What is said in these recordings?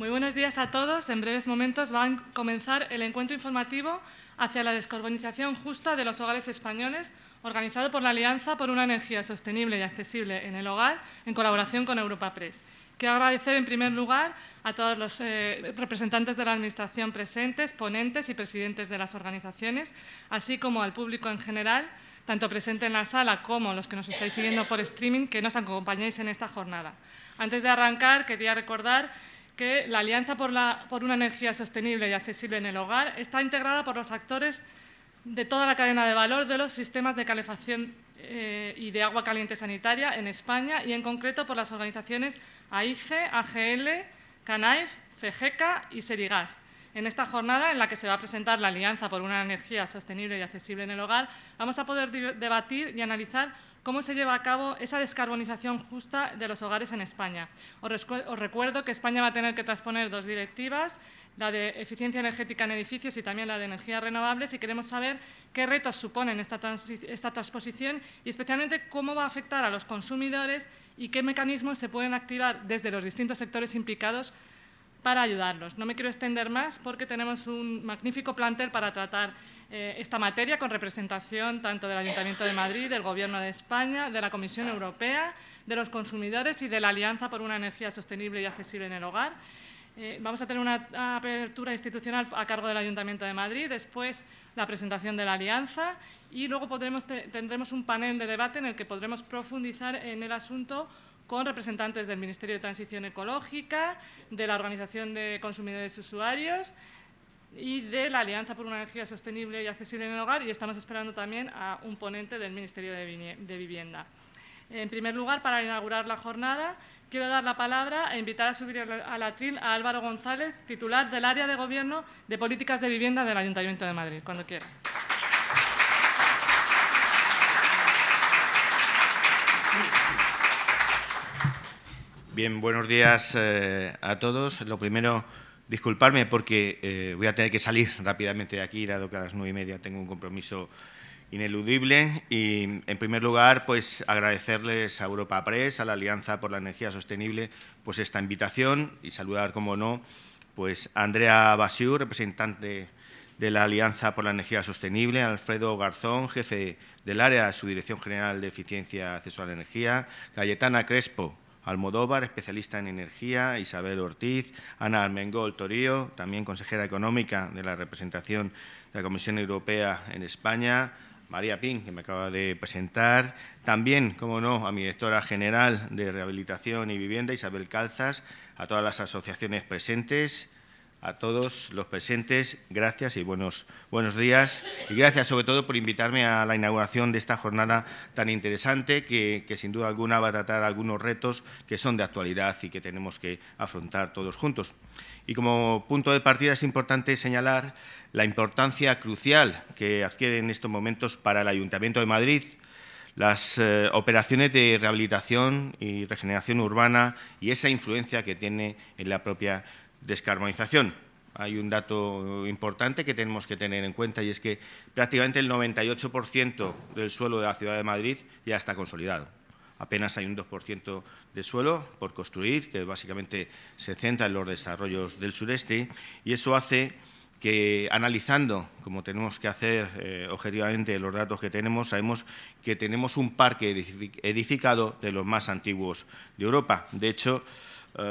Muy buenos días a todos. En breves momentos va a comenzar el encuentro informativo hacia la descarbonización justa de los hogares españoles, organizado por la Alianza por una Energía Sostenible y Accesible en el Hogar, en colaboración con Europa Press. Quiero agradecer en primer lugar a todos los representantes de la Administración presentes, ponentes y presidentes de las organizaciones, así como al público en general, tanto presente en la sala como los que nos estáis siguiendo por streaming, que nos acompañáis en esta jornada. Antes de arrancar, quería recordar que la Alianza por una Energía Sostenible y Accesible en el Hogar está integrada por los actores de toda la cadena de valor de los sistemas de calefacción y de agua caliente sanitaria en España, y en concreto por las organizaciones AIGE, AGL, CANAIF, FEGECA y Serigas. En esta jornada, en la que se va a presentar la Alianza por una Energía Sostenible y Accesible en el Hogar, vamos a poder debatir y analizar cómo se lleva a cabo esa descarbonización justa de los hogares en España. Os recuerdo que España va a tener que transponer dos directivas, la de eficiencia energética en edificios y también la de energías renovables, y queremos saber qué retos suponen esta transposición y especialmente cómo va a afectar a los consumidores y qué mecanismos se pueden activar desde los distintos sectores implicados para ayudarlos. No me quiero extender más porque tenemos un magnífico plantel para tratar esta materia, con representación tanto del Ayuntamiento de Madrid, del Gobierno de España, de la Comisión Europea, de los consumidores y de la Alianza por una Energía Sostenible y Accesible en el Hogar. Vamos a tener una apertura institucional a cargo del Ayuntamiento de Madrid, después la presentación de la Alianza y luego tendremos un panel de debate en el que podremos profundizar en el asunto con representantes del Ministerio de Transición Ecológica, de la Organización de Consumidores y Usuarios y de la Alianza por una Energía Sostenible y Accesible en el Hogar, y estamos esperando también a un ponente del Ministerio de Vivienda. En primer lugar, para inaugurar la jornada, quiero dar la palabra e invitar a subir al atril a Álvaro González, titular del Área de Gobierno de Políticas de Vivienda del Ayuntamiento de Madrid. Cuando quieras. Bien, buenos días a todos. Lo primero, disculparme porque voy a tener que salir rápidamente de aquí, dado que a las 9:30 tengo un compromiso ineludible. Y, en primer lugar, pues agradecerles a Europa Press, a la Alianza por la Energía Sostenible, pues esta invitación, y saludar, como no, pues a Andrea Basiu, representante de la Alianza por la Energía Sostenible, a Alfredo Garzón, jefe del área de su Dirección General de Eficiencia y Acceso a la Energía, Cayetana Crespo Almodóvar, especialista en energía, Isabel Ortiz, Ana Armengol Torío, también consejera económica de la representación de la Comisión Europea en España, María Pin, que me acaba de presentar, también, como no, a mi directora general de Rehabilitación y Vivienda, Isabel Calzas, a todas las asociaciones presentes, a todos los presentes, gracias y buenos días. Y gracias, sobre todo, por invitarme a la inauguración de esta jornada tan interesante que sin duda alguna va a tratar algunos retos que son de actualidad y que tenemos que afrontar todos juntos. Y como punto de partida es importante señalar la importancia crucial que adquiere en estos momentos para el Ayuntamiento de Madrid las operaciones de rehabilitación y regeneración urbana y esa influencia que tiene en la propia descarbonización. Hay un dato importante que tenemos que tener en cuenta, y es que prácticamente el 98% del suelo de la ciudad de Madrid ya está consolidado. Apenas hay un 2% de suelo por construir, que básicamente se centra en los desarrollos del sureste, y eso hace que, analizando, como tenemos que hacer objetivamente los datos que tenemos, sabemos que tenemos un parque edificado de los más antiguos de Europa. De hecho,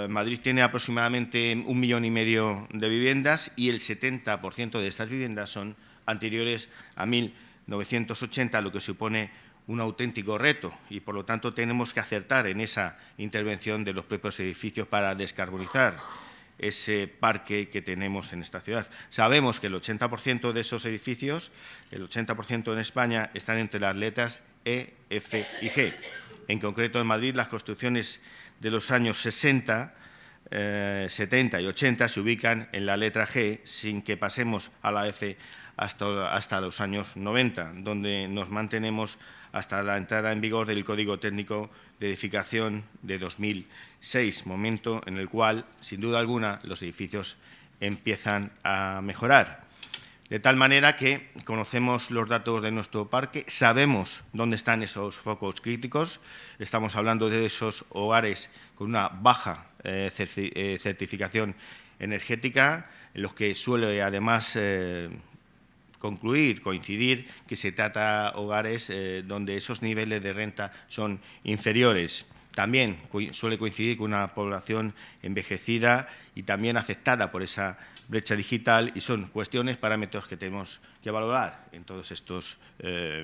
Madrid tiene aproximadamente 1,5 millones de viviendas y el 70% de estas viviendas son anteriores a 1980, lo que supone un auténtico reto, y por lo tanto tenemos que acertar en esa intervención de los propios edificios para descarbonizar ese parque que tenemos en esta ciudad. Sabemos que el 80% de esos edificios, el 80% en España, están entre las letras E, F y G. En concreto, en Madrid, las construcciones de los años 60, 70 y 80 se ubican en la letra G, sin que pasemos a la F hasta los años 90, donde nos mantenemos hasta la entrada en vigor del Código Técnico de Edificación de 2006, momento en el cual, sin duda alguna, los edificios empiezan a mejorar. De tal manera que conocemos los datos de nuestro parque, sabemos dónde están esos focos críticos. Estamos hablando de esos hogares con una baja certificación energética, en los que suele además coincidir que se trata de hogares donde esos niveles de renta son inferiores. También suele coincidir con una población envejecida y también afectada por esa brecha digital, y son cuestiones, parámetros que tenemos que valorar en todos estos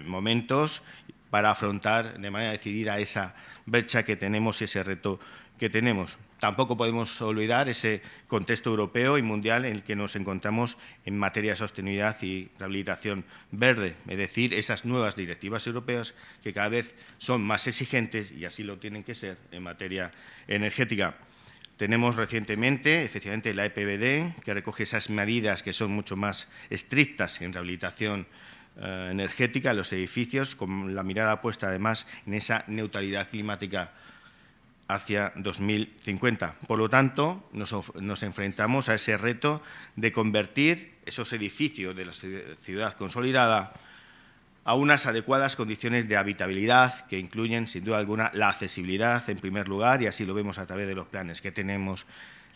momentos para afrontar de manera decidida esa brecha que tenemos, ese reto que tenemos. Tampoco podemos olvidar ese contexto europeo y mundial en el que nos encontramos en materia de sostenibilidad y rehabilitación verde, es decir, esas nuevas directivas europeas que cada vez son más exigentes, y así lo tienen que ser, en materia energética. Tenemos recientemente, efectivamente, la EPBD, que recoge esas medidas que son mucho más estrictas en rehabilitación energética de los edificios, con la mirada puesta además en esa neutralidad climática hacia 2050. Por lo tanto, nos enfrentamos a ese reto de convertir esos edificios de la ciudad consolidada a unas adecuadas condiciones de habitabilidad que incluyen, sin duda alguna, la accesibilidad en primer lugar, y así lo vemos a través de los planes que tenemos,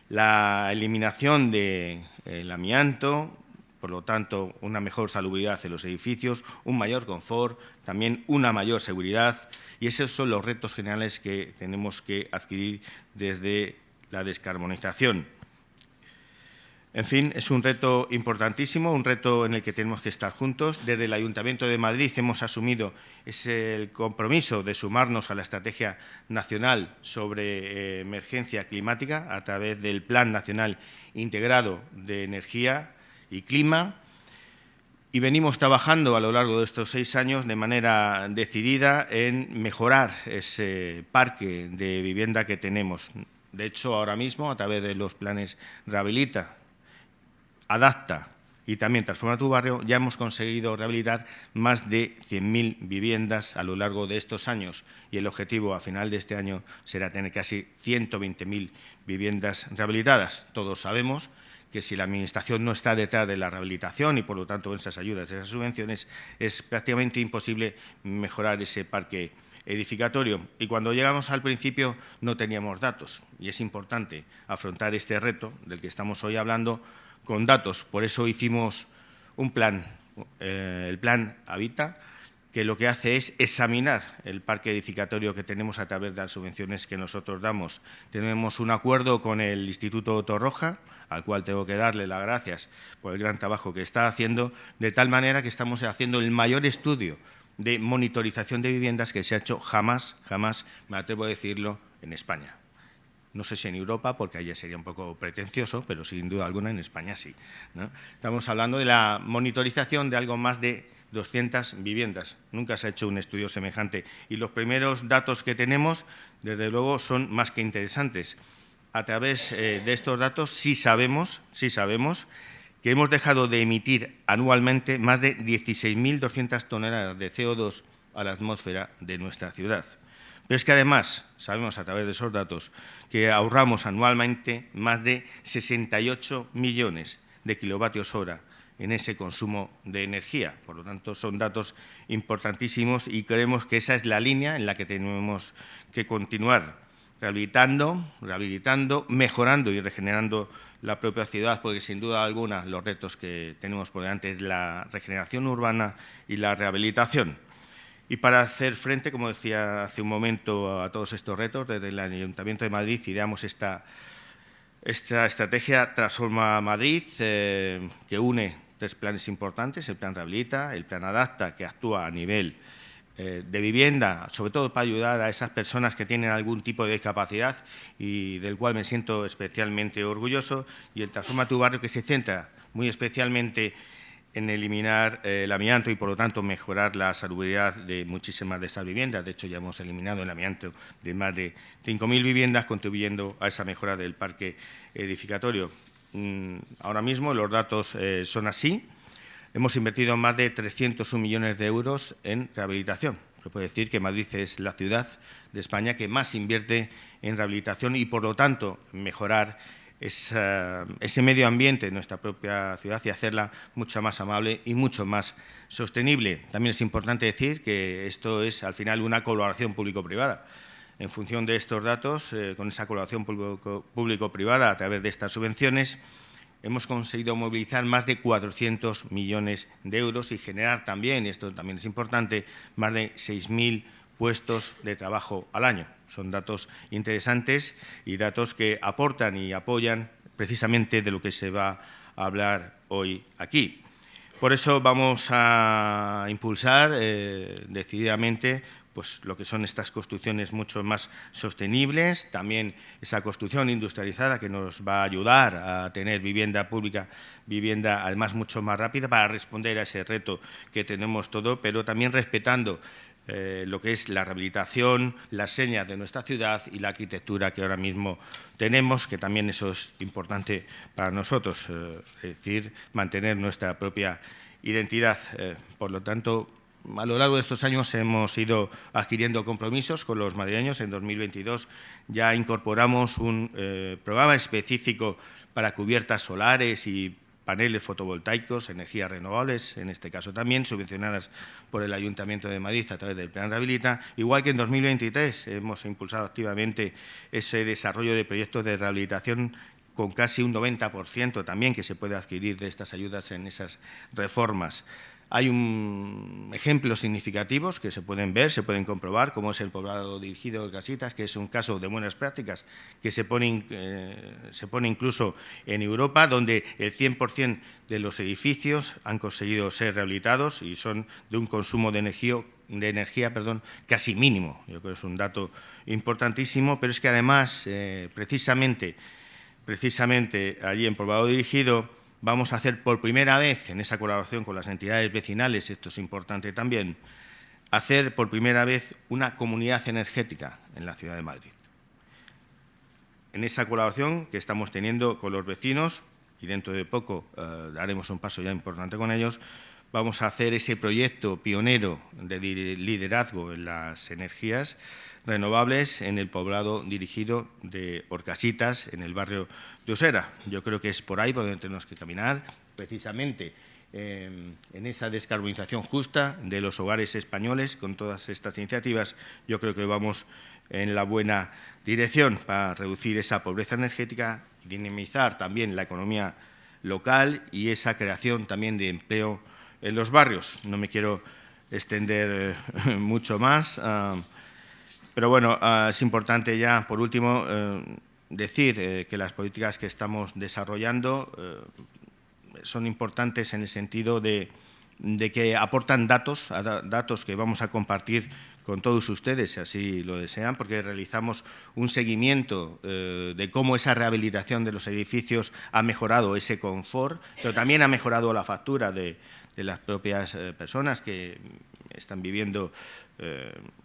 la eliminación del amianto, por lo tanto, una mejor salubridad en los edificios, un mayor confort, también una mayor seguridad, y esos son los retos generales que tenemos que adquirir desde la descarbonización. En fin, es un reto importantísimo, un reto en el que tenemos que estar juntos. Desde el Ayuntamiento de Madrid hemos asumido el compromiso de sumarnos a la Estrategia Nacional sobre Emergencia Climática a través del Plan Nacional Integrado de Energía y Clima, y venimos trabajando a lo largo de estos 6 años de manera decidida en mejorar ese parque de vivienda que tenemos. De hecho, ahora mismo, a través de los planes Rehabilita, Adapta y también Transforma tu barrio, ya hemos conseguido rehabilitar más de 100.000 viviendas a lo largo de estos años, y el objetivo a final de este año será tener casi 120.000 viviendas rehabilitadas. Todos sabemos que si la Administración no está detrás de la rehabilitación y, por lo tanto, esas ayudas, esas subvenciones, es prácticamente imposible mejorar ese parque edificatorio. Y cuando llegamos al principio no teníamos datos, y es importante afrontar este reto del que estamos hoy hablando con datos. Por eso hicimos un plan, el Plan Habita, que lo que hace es examinar el parque edificatorio que tenemos a través de las subvenciones que nosotros damos. Tenemos un acuerdo con el Instituto Torroja, al cual tengo que darle las gracias por el gran trabajo que está haciendo, de tal manera que estamos haciendo el mayor estudio de monitorización de viviendas que se ha hecho jamás, me atrevo a decirlo, en España. No sé si en Europa, porque allí sería un poco pretencioso, pero sin duda alguna en España sí, ¿no? Estamos hablando de la monitorización de algo más de 200 viviendas. Nunca se ha hecho un estudio semejante, y los primeros datos que tenemos, desde luego, son más que interesantes. A través de estos datos sí sabemos que hemos dejado de emitir anualmente más de 16.200 toneladas de CO2 a la atmósfera de nuestra ciudad. Pero es que además sabemos a través de esos datos que ahorramos anualmente más de 68 millones de kilovatios hora en ese consumo de energía. Por lo tanto, son datos importantísimos, y creemos que esa es la línea en la que tenemos que continuar, rehabilitando, mejorando y regenerando la propia ciudad, porque sin duda alguna los retos que tenemos por delante es la regeneración urbana y la rehabilitación. Y para hacer frente, como decía hace un momento, a todos estos retos, desde el Ayuntamiento de Madrid ideamos esta estrategia Transforma Madrid, que une 3 planes importantes: el Plan Rehabilita, el Plan Adapta, que actúa a nivel de vivienda, sobre todo para ayudar a esas personas que tienen algún tipo de discapacidad, y del cual me siento especialmente orgulloso, y el Transforma tu barrio, que se centra muy especialmente en eliminar el amianto y, por lo tanto, mejorar la salubridad de muchísimas de estas viviendas. De hecho, ya hemos eliminado el amianto de más de 5.000 viviendas, contribuyendo a esa mejora del parque edificatorio. Ahora mismo los datos son así. Hemos invertido más de 301 millones de euros en rehabilitación. Se puede decir que Madrid es la ciudad de España que más invierte en rehabilitación y, por lo tanto, mejorar ese medio ambiente en nuestra propia ciudad y hacerla mucho más amable y mucho más sostenible. También es importante decir que esto es, al final, una colaboración público-privada. En función de estos datos, con esa colaboración público-privada a través de estas subvenciones, hemos conseguido movilizar más de 400 millones de euros y generar también, esto también es importante, más de 6.000 puestos de trabajo al año. Son datos interesantes y datos que aportan y apoyan precisamente de lo que se va a hablar hoy aquí. Por eso vamos a impulsar decididamente pues, lo que son estas construcciones mucho más sostenibles, también esa construcción industrializada que nos va a ayudar a tener vivienda pública, vivienda además mucho más rápida para responder a ese reto que tenemos todo, pero también respetando lo que es la rehabilitación, las señas de nuestra ciudad y la arquitectura que ahora mismo tenemos, que también eso es importante para nosotros, es decir, mantener nuestra propia identidad. Por lo tanto, a lo largo de estos años hemos ido adquiriendo compromisos con los madrileños. En 2022 ya incorporamos un programa específico para cubiertas solares y paneles fotovoltaicos, energías renovables, en este caso también, subvencionadas por el Ayuntamiento de Madrid a través del Plan Rehabilita, igual que en 2023 hemos impulsado activamente ese desarrollo de proyectos de rehabilitación con casi un 90% también que se puede adquirir de estas ayudas en esas reformas. Hay ejemplos significativos que se pueden ver, se pueden comprobar, como es el poblado dirigido de casitas, que es un caso de buenas prácticas que se pone incluso en Europa, donde el 100% de los edificios han conseguido ser rehabilitados y son de un consumo de energía casi mínimo. Yo creo que es un dato importantísimo, pero es que además, precisamente allí en poblado dirigido, vamos a hacer por primera vez, en esa colaboración con las entidades vecinales, esto es importante también, hacer por primera vez una comunidad energética en la ciudad de Madrid. En esa colaboración que estamos teniendo con los vecinos, y dentro de poco daremos un paso ya importante con ellos, vamos a hacer ese proyecto pionero de liderazgo en las energías renovables en el poblado dirigido de Orcasitas, en el barrio de Usera. Yo creo que es por ahí por donde tenemos que caminar, precisamente en esa descarbonización justa de los hogares españoles. Con todas estas iniciativas, yo creo que vamos en la buena dirección para reducir esa pobreza energética, dinamizar también la economía local y esa creación también de empleo en los barrios. No me quiero extender mucho más. Pero bueno, es importante ya, por último, decir que las políticas que estamos desarrollando son importantes en el sentido de que aportan datos que vamos a compartir con todos ustedes, si así lo desean, porque realizamos un seguimiento de cómo esa rehabilitación de los edificios ha mejorado ese confort, pero también ha mejorado la factura de las propias personas que están viviendo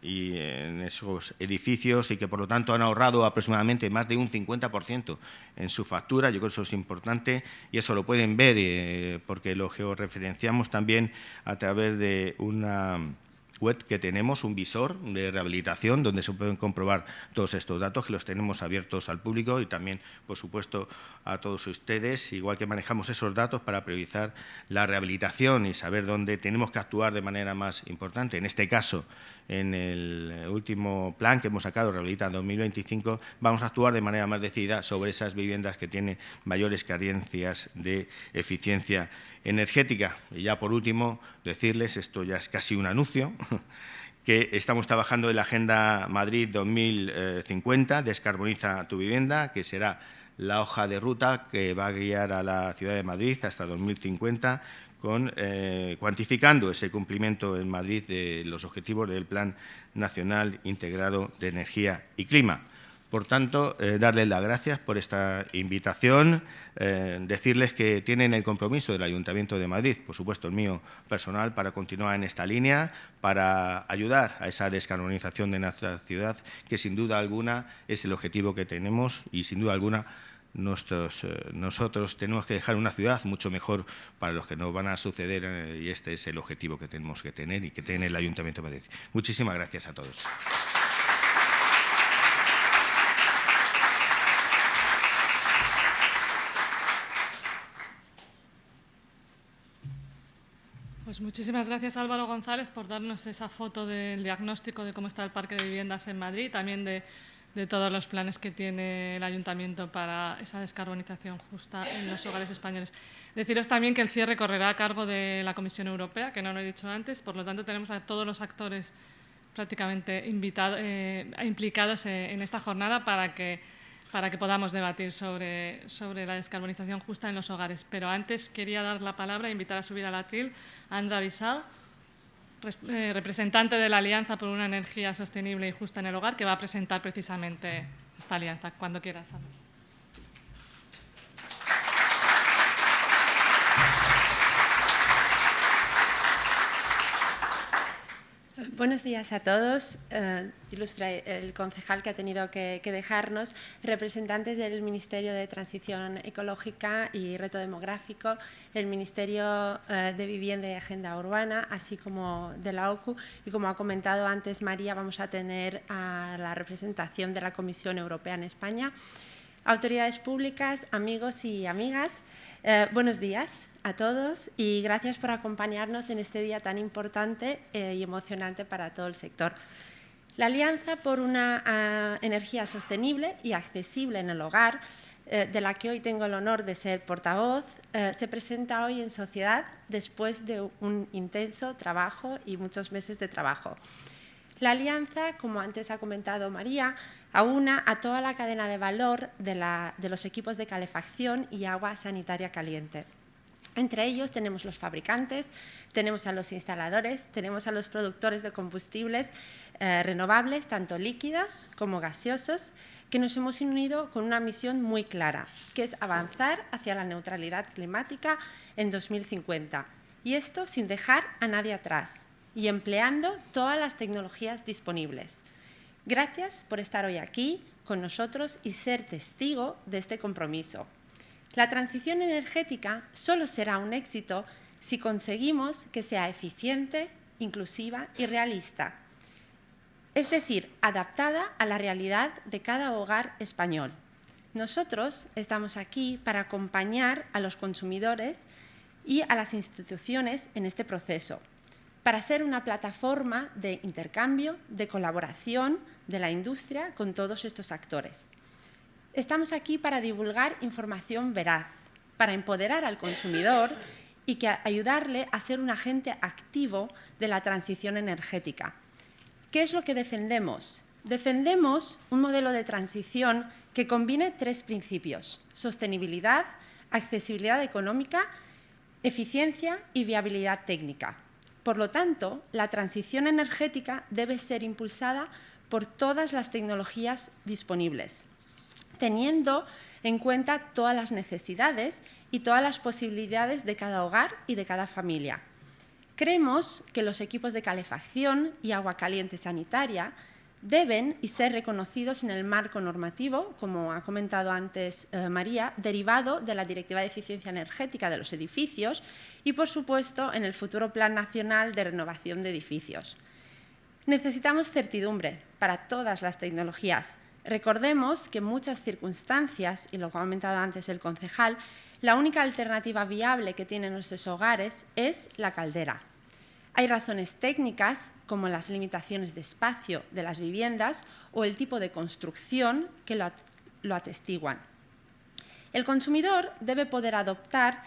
y en esos edificios y que, por lo tanto, han ahorrado aproximadamente más de un 50% en su factura. Yo creo que eso es importante y eso lo pueden ver porque lo georreferenciamos también a través de una web que tenemos, un visor de rehabilitación donde se pueden comprobar todos estos datos, que los tenemos abiertos al público y también, por supuesto, a todos ustedes, igual que manejamos esos datos para priorizar la rehabilitación y saber dónde tenemos que actuar de manera más importante. En este caso, en el último plan que hemos sacado, Rehabilita 2025, vamos a actuar de manera más decidida sobre esas viviendas que tienen mayores carencias de eficiencia energética. Y ya por último, decirles, esto ya es casi un anuncio, que estamos trabajando en la Agenda Madrid 2050, Descarboniza tu vivienda, que será la hoja de ruta que va a guiar a la ciudad de Madrid hasta 2050, cuantificando ese cumplimiento en Madrid de los objetivos del Plan Nacional Integrado de Energía y Clima. Por tanto, darles las gracias por esta invitación, decirles que tienen el compromiso del Ayuntamiento de Madrid, por supuesto el mío personal, para continuar en esta línea, para ayudar a esa descarbonización de nuestra ciudad, que sin duda alguna es el objetivo que tenemos y sin duda alguna nosotros tenemos que dejar una ciudad mucho mejor para los que nos van a suceder y este es el objetivo que tenemos que tener y que tiene el Ayuntamiento de Madrid. Muchísimas gracias a todos. Pues Pues muchísimas gracias, Álvaro González, por darnos esa foto del diagnóstico de cómo está el parque de viviendas en Madrid, también de todos los planes que tiene el Ayuntamiento para esa descarbonización justa en los hogares españoles. Deciros también que el cierre correrá a cargo de la Comisión Europea, que no lo he dicho antes, por lo tanto tenemos a todos los actores prácticamente implicados en esta jornada para que podamos debatir sobre la descarbonización justa en los hogares. Pero antes quería dar la palabra e invitar a subir al atril a Andra Bissau, representante de la Alianza por una Energía Sostenible y Justa en el Hogar, que va a presentar precisamente esta alianza. Cuando quieras, Ana. Buenos días a todos. Ilustra el concejal que ha tenido que dejarnos, representantes del Ministerio de Transición Ecológica y Reto Demográfico, el Ministerio de Vivienda y Agenda Urbana, así como de la OCU. Y como ha comentado antes María, vamos a tener a la representación de la Comisión Europea en España. Autoridades públicas, amigos y amigas, buenos días a todos y gracias por acompañarnos en este día tan importante y emocionante para todo el sector. La Alianza por una Energía Sostenible y Accesible en el Hogar, de la que hoy tengo el honor de ser portavoz, se presenta hoy en sociedad después de un intenso trabajo y muchos meses de trabajo. La Alianza, como antes ha comentado María, aúna a toda la cadena de valor de los equipos de calefacción y agua sanitaria caliente. Entre ellos tenemos los fabricantes, tenemos a los instaladores, tenemos a los productores de combustibles renovables, tanto líquidos como gaseosos, que nos hemos unido con una misión muy clara, que es avanzar hacia la neutralidad climática en 2050. Y esto sin dejar a nadie atrás y empleando todas las tecnologías disponibles. Gracias por estar hoy aquí con nosotros y ser testigo de este compromiso. La transición energética solo será un éxito si conseguimos que sea eficiente, inclusiva y realista. Es decir, adaptada a la realidad de cada hogar español. Nosotros estamos aquí para acompañar a los consumidores y a las instituciones en este proceso, para ser una plataforma de intercambio, de colaboración de la industria con todos estos actores. Estamos aquí para divulgar información veraz, para empoderar al consumidor y ayudarle a ser un agente activo de la transición energética. ¿Qué es lo que defendemos? Defendemos un modelo de transición que combine tres principios: sostenibilidad, accesibilidad económica, eficiencia y viabilidad técnica. Por lo tanto, la transición energética debe ser impulsada por todas las tecnologías disponibles, teniendo en cuenta todas las necesidades y todas las posibilidades de cada hogar y de cada familia. Creemos que los equipos de calefacción y agua caliente sanitaria deben ser reconocidos en el marco normativo, como ha comentado antes María, derivado de la Directiva de Eficiencia Energética de los Edificios y, por supuesto, en el futuro Plan Nacional de Renovación de Edificios. Necesitamos certidumbre para todas las tecnologías. Recordemos que en muchas circunstancias, y lo ha comentado antes el concejal, la única alternativa viable que tienen nuestros hogares es la caldera. Hay razones técnicas, como las limitaciones de espacio de las viviendas o el tipo de construcción, que lo atestiguan. El consumidor debe poder optar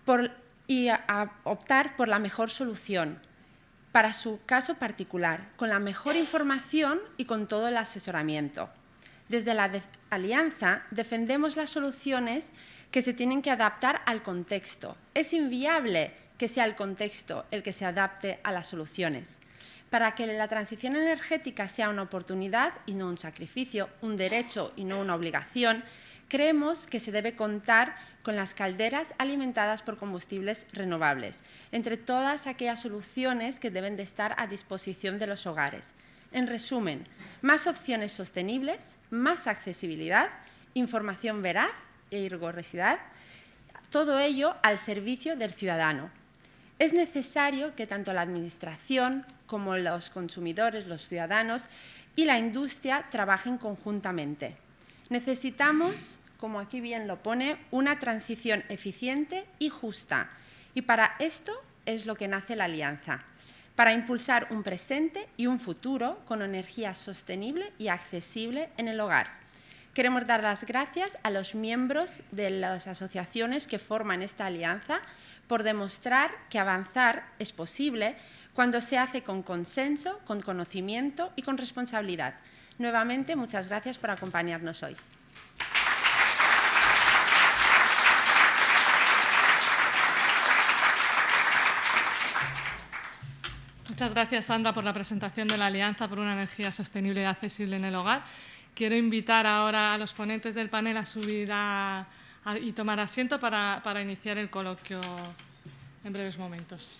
por la mejor solución para su caso particular, con la mejor información y con todo el asesoramiento. Desde la Alianza defendemos las soluciones que se tienen que adaptar al contexto. Es inviable que sea el contexto el que se adapte a las soluciones. Para que la transición energética sea una oportunidad y no un sacrificio, un derecho y no una obligación, creemos que se debe contar con las calderas alimentadas por combustibles renovables, entre todas aquellas soluciones que deben de estar a disposición de los hogares. En resumen, más opciones sostenibles, más accesibilidad, información veraz y rigurosidad, todo ello al servicio del ciudadano. Es necesario que tanto la Administración como los consumidores, los ciudadanos y la industria trabajen conjuntamente. Necesitamos, como aquí bien lo pone, una transición eficiente y justa. Y para esto es lo que nace la Alianza, para impulsar un presente y un futuro con energía sostenible y accesible en el hogar. Queremos dar las gracias a los miembros de las asociaciones que forman esta alianza por demostrar que avanzar es posible cuando se hace con consenso, con conocimiento y con responsabilidad. Nuevamente, muchas gracias por acompañarnos hoy. Muchas gracias, Sandra, por la presentación de la Alianza por una energía sostenible y accesible en el hogar. Quiero invitar ahora a los ponentes del panel a subir y tomar asiento para iniciar el coloquio en breves momentos.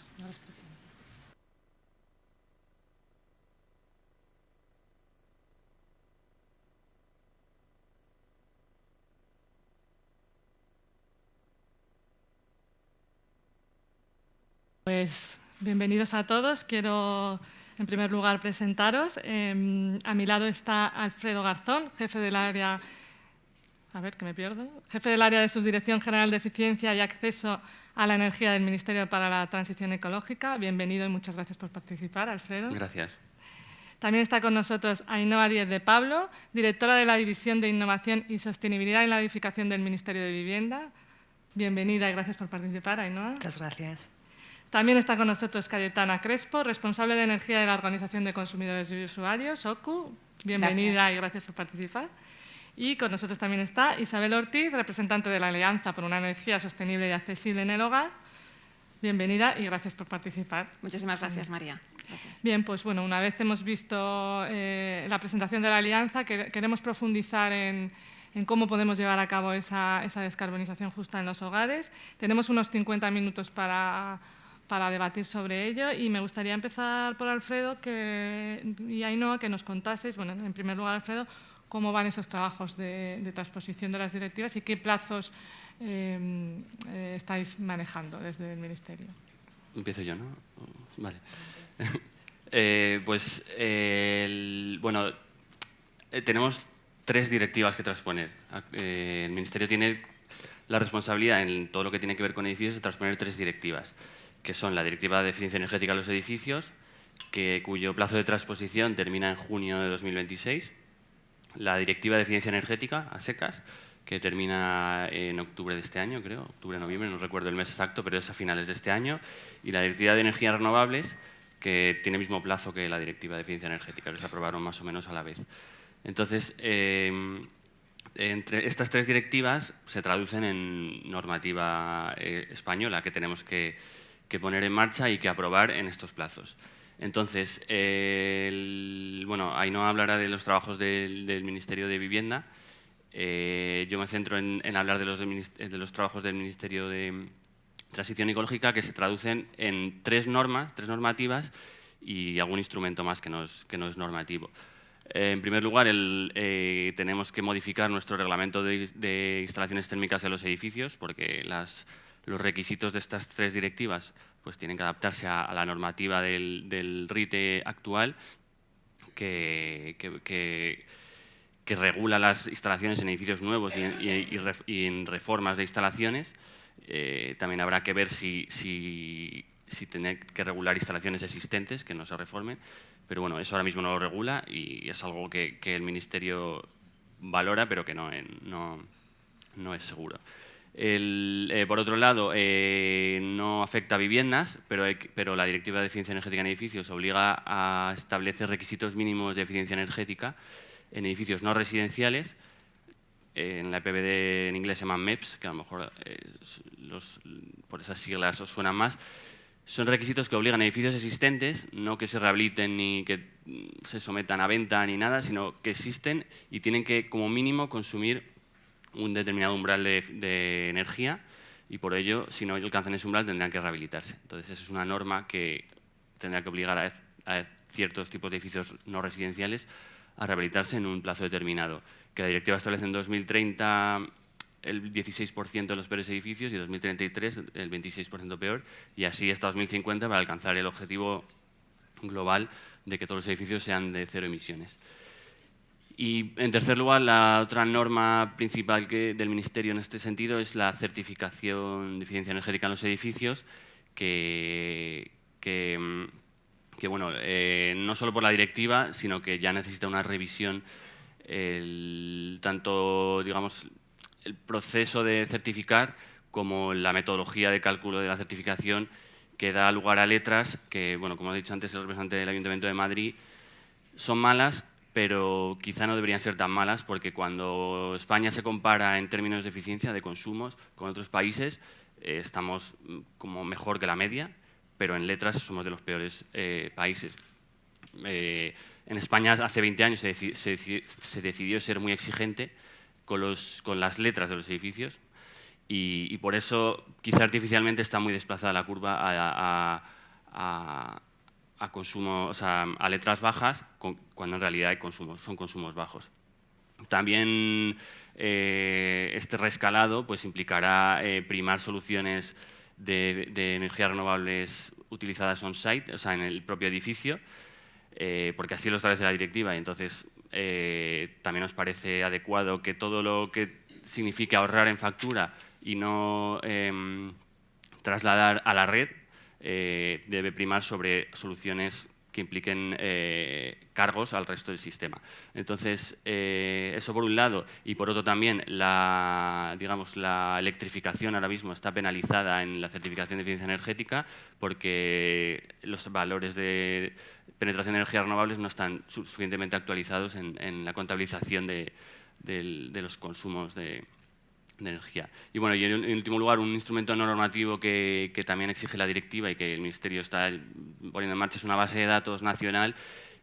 Pues bienvenidos a todos. Quiero, en primer lugar, presentaros. A mi lado está Alfredo Garzón, jefe del área... Jefe del área de Subdirección General de Eficiencia y Acceso a la Energía del Ministerio para la Transición Ecológica. Bienvenido y muchas gracias por participar, Alfredo. Gracias. También está con nosotros Ainhoa Díez de Pablo, directora de la División de Innovación y Sostenibilidad en la Edificación del Ministerio de Vivienda. Bienvenida y gracias por participar, Ainhoa. Muchas gracias. También está con nosotros Cayetana Crespo, responsable de Energía de la Organización de Consumidores y Usuarios, OCU. Bienvenida y gracias por participar. Y con nosotros también está Isabel Ortiz, representante de la Alianza por una Energía Sostenible y Accesible en el Hogar. Bienvenida y gracias por participar. Muchísimas gracias, María. Gracias. Bien, pues bueno, una vez hemos visto la presentación de la Alianza, queremos profundizar en cómo podemos llevar a cabo esa descarbonización justa en los hogares. Tenemos unos 50 minutos para debatir sobre ello y me gustaría empezar por Alfredo y Ainhoa, que nos contaseis, bueno, en primer lugar, Alfredo, cómo van esos trabajos de transposición de las directivas y qué plazos estáis manejando desde el Ministerio. Empiezo yo, ¿no? Vale. Tenemos 3 directivas que transponer. El Ministerio tiene la responsabilidad en todo lo que tiene que ver con edificios de transponer 3 directivas, que son la Directiva de Eficiencia Energética de los Edificios, cuyo plazo de transposición termina en junio de 2026, la Directiva de Eficiencia Energética, a secas, que termina en octubre de este año, creo, octubre-noviembre, no recuerdo el mes exacto, pero es a finales de este año, y la Directiva de Energías Renovables, que tiene el mismo plazo que la Directiva de Eficiencia Energética, que se aprobaron más o menos a la vez. Entonces, entre estas 3 directivas se traducen en normativa española que tenemos que poner en marcha y que aprobar en estos plazos. Entonces, Ainhoa hablará de los trabajos del Ministerio de Vivienda. Yo me centro en hablar de los trabajos del Ministerio de Transición Ecológica, que se traducen en 3 normativas y algún instrumento más que no es normativo. En primer lugar, tenemos que modificar nuestro reglamento de instalaciones térmicas de los edificios, porque los requisitos de estas 3 directivas pues tienen que adaptarse a la normativa del RITE actual, que regula las instalaciones en edificios nuevos y en reformas de instalaciones. También habrá que ver si tiene que regular instalaciones existentes que no se reformen, pero bueno, eso ahora mismo no lo regula y es algo que el Ministerio valora, pero que no es seguro. Por otro lado, no afecta a viviendas, pero la Directiva de Eficiencia Energética en Edificios obliga a establecer requisitos mínimos de eficiencia energética en edificios no residenciales. En la EPBD en inglés se llaman MEPS, que a lo mejor por esas siglas os suenan más. Son requisitos que obligan a edificios existentes, no que se rehabiliten ni que se sometan a venta ni nada, sino que existen y tienen que, como mínimo, consumir un determinado umbral de energía y por ello, si no alcanzan ese umbral, tendrán que rehabilitarse. Entonces, esa es una norma que tendrá que obligar a ciertos tipos de edificios no residenciales a rehabilitarse en un plazo determinado. Que la directiva establece en 2030 el 16% de los peores edificios y en 2033 el 26% peor, y así hasta 2050 para alcanzar el objetivo global de que todos los edificios sean de 0 emisiones. Y, en tercer lugar, la otra norma principal del Ministerio en este sentido es la certificación de eficiencia energética en los edificios, bueno, no solo por la directiva, sino que ya necesita una revisión tanto, digamos, el proceso de certificar como la metodología de cálculo de la certificación, que da lugar a letras que, bueno, como ha dicho antes el representante del Ayuntamiento de Madrid, son malas, pero quizá no deberían ser tan malas, porque cuando España se compara en términos de eficiencia de consumos con otros países, estamos como mejor que la media, pero en letras somos de los peores países. En España hace 20 años se decidió ser muy exigente con las letras de los edificios, y por eso quizá artificialmente está muy desplazada la curva a consumo, o sea, a letras bajas, cuando en realidad son consumos bajos. También este reescalado pues, implicará primar soluciones de energías renovables utilizadas on-site, o sea, en el propio edificio, porque así lo establece la directiva, y entonces también nos parece adecuado que todo lo que signifique ahorrar en factura y no trasladar a la red debe primar sobre soluciones que impliquen cargos al resto del sistema. Entonces, eso por un lado, y por otro también, digamos, la electrificación ahora mismo está penalizada en la certificación de eficiencia energética porque los valores de penetración de energías renovables no están suficientemente actualizados en la contabilización de los consumos de energía. Y bueno, y en último lugar, un instrumento no normativo que también exige la directiva y que el Ministerio está poniendo en marcha es una base de datos nacional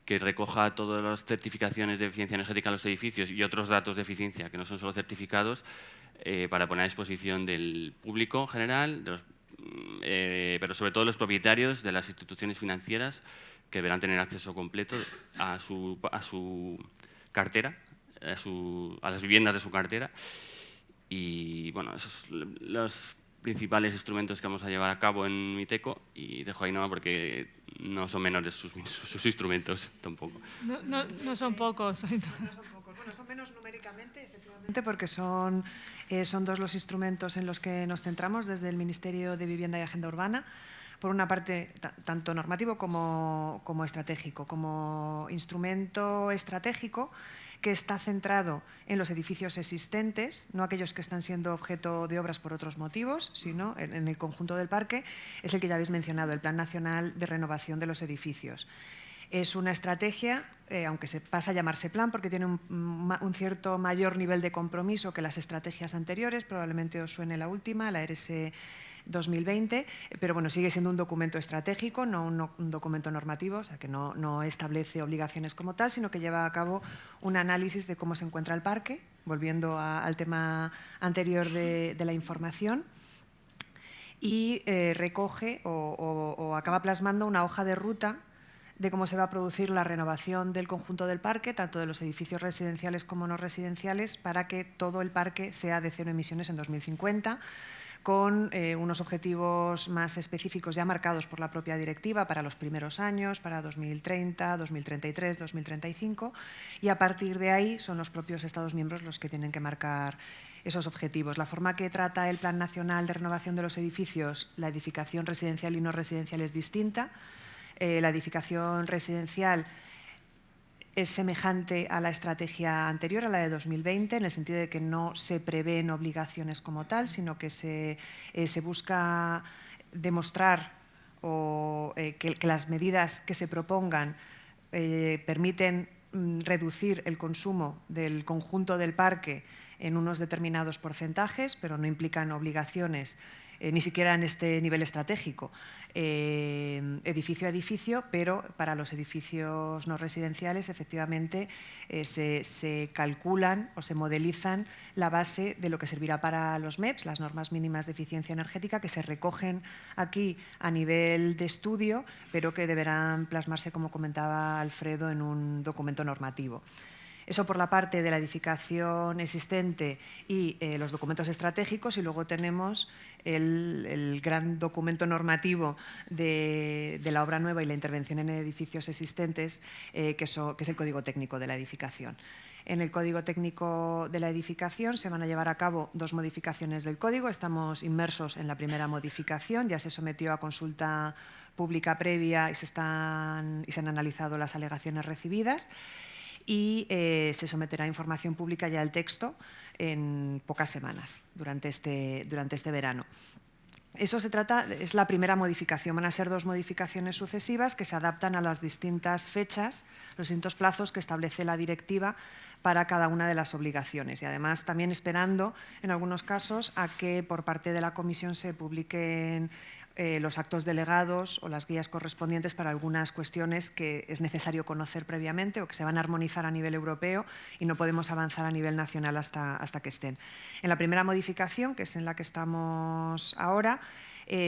que recoja todas las certificaciones de eficiencia energética en los edificios y otros datos de eficiencia que no son solo certificados, para poner a disposición del público en general, pero sobre todo los propietarios de las instituciones financieras, que deberán tener acceso completo a su cartera, a las viviendas de su cartera. Y bueno, esos son los principales instrumentos que vamos a llevar a cabo en Miteco, y dejo a Ainhoa porque no son menores sus instrumentos tampoco. No son pocos. No son pocos. Bueno, son menos numéricamente, efectivamente, porque son dos los instrumentos en los que nos centramos desde el Ministerio de Vivienda y Agenda Urbana. Por una parte, tanto normativo como estratégico. Como instrumento estratégico, que está centrado en los edificios existentes, no aquellos que están siendo objeto de obras por otros motivos, sino en el conjunto del parque, es el que ya habéis mencionado, el Plan Nacional de Renovación de los Edificios. Es una estrategia, aunque se pasa a llamarse plan, porque tiene un cierto mayor nivel de compromiso que las estrategias anteriores, probablemente os suene la última, la RS 2020, pero bueno, sigue siendo un documento estratégico, no un documento normativo, o sea que no establece obligaciones como tal, sino que lleva a cabo un análisis de cómo se encuentra el parque, volviendo al tema anterior de la información, y recoge o acaba plasmando una hoja de ruta de cómo se va a producir la renovación del conjunto del parque, tanto de los edificios residenciales como no residenciales, para que todo el parque sea de cero emisiones en 2050, con unos objetivos más específicos ya marcados por la propia directiva para los primeros años, para 2030, 2033, 2035, y a partir de ahí son los propios Estados miembros los que tienen que marcar esos objetivos. La forma que trata el Plan Nacional de Renovación de los Edificios, la edificación residencial y no residencial, es distinta. La edificación residencial es semejante a la estrategia anterior, a la de 2020, en el sentido de que no se prevén obligaciones como tal, sino que se busca demostrar que las medidas que se propongan permiten reducir el consumo del conjunto del parque en unos determinados porcentajes, pero no implican obligaciones ni siquiera en este nivel estratégico, edificio a edificio, pero para los edificios no residenciales efectivamente se calculan o se modelizan la base de lo que servirá para los MEPs, las normas mínimas de eficiencia energética, que se recogen aquí a nivel de estudio, pero que deberán plasmarse, como comentaba Alfredo, en un documento normativo. Eso por la parte de la edificación existente y los documentos estratégicos, y luego tenemos el gran documento normativo de la obra nueva y la intervención en edificios existentes, que es el Código Técnico de la Edificación. En el código técnico de la edificación se van a llevar a cabo 2 modificaciones del código. Estamos inmersos en la primera modificación, ya se sometió a consulta pública previa y se han analizado las alegaciones recibidas, y se someterá a información pública ya el texto en pocas semanas, durante este verano. Eso se trata, es la primera modificación. Van a ser 2 modificaciones sucesivas que se adaptan a las distintas fechas, los distintos plazos que establece la directiva para cada una de las obligaciones. Y además también esperando, en algunos casos, a que por parte de la Comisión se publiquen los actos delegados o las guías correspondientes para algunas cuestiones que es necesario conocer previamente o que se van a armonizar a nivel europeo y no podemos avanzar a nivel nacional hasta que estén. En la primera modificación, que es en la que estamos ahora,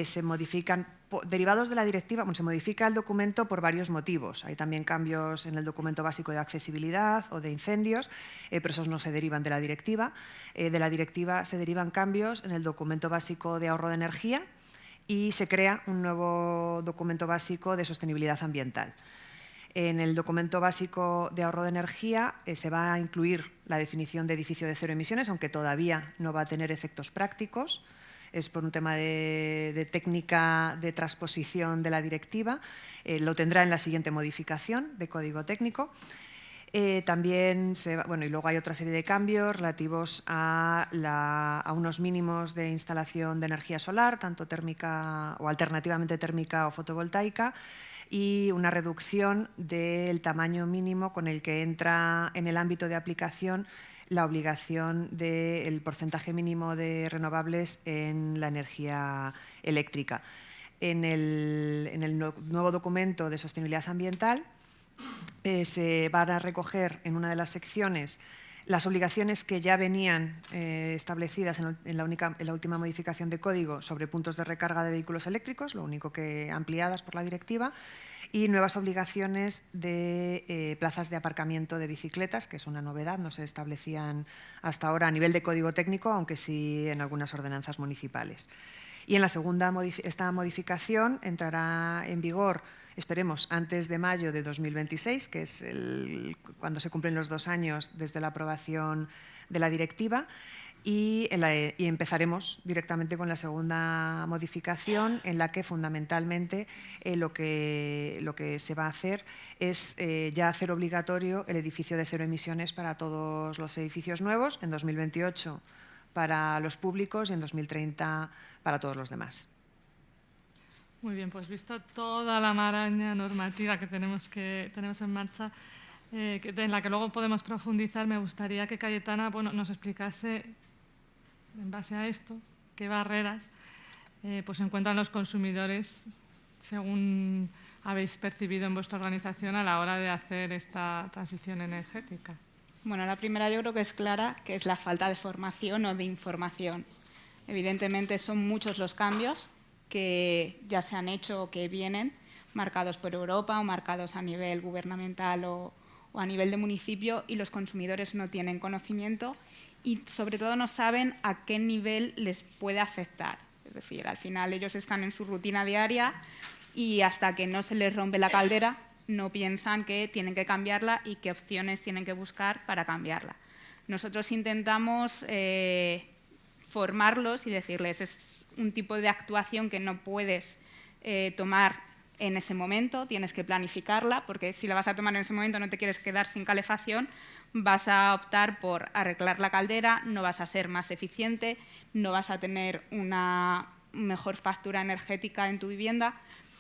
se modifican, derivados de la directiva, se modifica el documento por varios motivos. Hay también cambios en el documento básico de accesibilidad o de incendios, pero esos no se derivan de la directiva. De la directiva se derivan cambios en el documento básico de ahorro de energía, y se crea un nuevo documento básico de sostenibilidad ambiental. En el documento básico de ahorro de energía se va a incluir la definición de edificio de cero emisiones, aunque todavía no va a tener efectos prácticos. Es por un tema de técnica de transposición de la directiva. Lo tendrá en la siguiente modificación de código técnico. También y luego hay otra serie de cambios relativos a unos mínimos de instalación de energía solar, tanto térmica o alternativamente térmica o fotovoltaica, y una reducción del tamaño mínimo con el que entra en el ámbito de aplicación la obligación del porcentaje mínimo de renovables en la energía eléctrica. En el nuevo documento de sostenibilidad ambiental se van a recoger en una de las secciones las obligaciones que ya venían establecidas en la última modificación de código sobre puntos de recarga de vehículos eléctricos, lo único que ampliadas por la directiva, y nuevas obligaciones de plazas de aparcamiento de bicicletas, que es una novedad, no se establecían hasta ahora a nivel de código técnico, aunque sí en algunas ordenanzas municipales. Y en la segunda, esta modificación entrará en vigor, esperemos, antes de mayo de 2026, que es cuando se cumplen los 2 años desde la aprobación de la directiva, y empezaremos directamente con la segunda modificación, en la que fundamentalmente lo que se va a hacer es ya hacer obligatorio el edificio de cero emisiones para todos los edificios nuevos, en 2028 para los públicos y en 2030 para todos los demás. Muy bien, pues visto toda la maraña normativa que tenemos en marcha, en la que luego podemos profundizar, me gustaría que Cayetana nos explicase, en base a esto, qué barreras pues encuentran los consumidores, según habéis percibido en vuestra organización, a la hora de hacer esta transición energética. Bueno, la primera yo creo que es clara, que es la falta de formación o de información. Evidentemente son muchos los cambios que ya se han hecho o que vienen, marcados por Europa o marcados a nivel gubernamental o a nivel de municipio, y los consumidores no tienen conocimiento y sobre todo no saben a qué nivel les puede afectar. Es decir, al final ellos están en su rutina diaria y hasta que no se les rompe la caldera no piensan que tienen que cambiarla y qué opciones tienen que buscar para cambiarla. Nosotros intentamos formarlos y decirles, es un tipo de actuación que no puedes tomar en ese momento, tienes que planificarla, porque si la vas a tomar en ese momento no te quieres quedar sin calefacción, vas a optar por arreglar la caldera, no vas a ser más eficiente, no vas a tener una mejor factura energética en tu vivienda,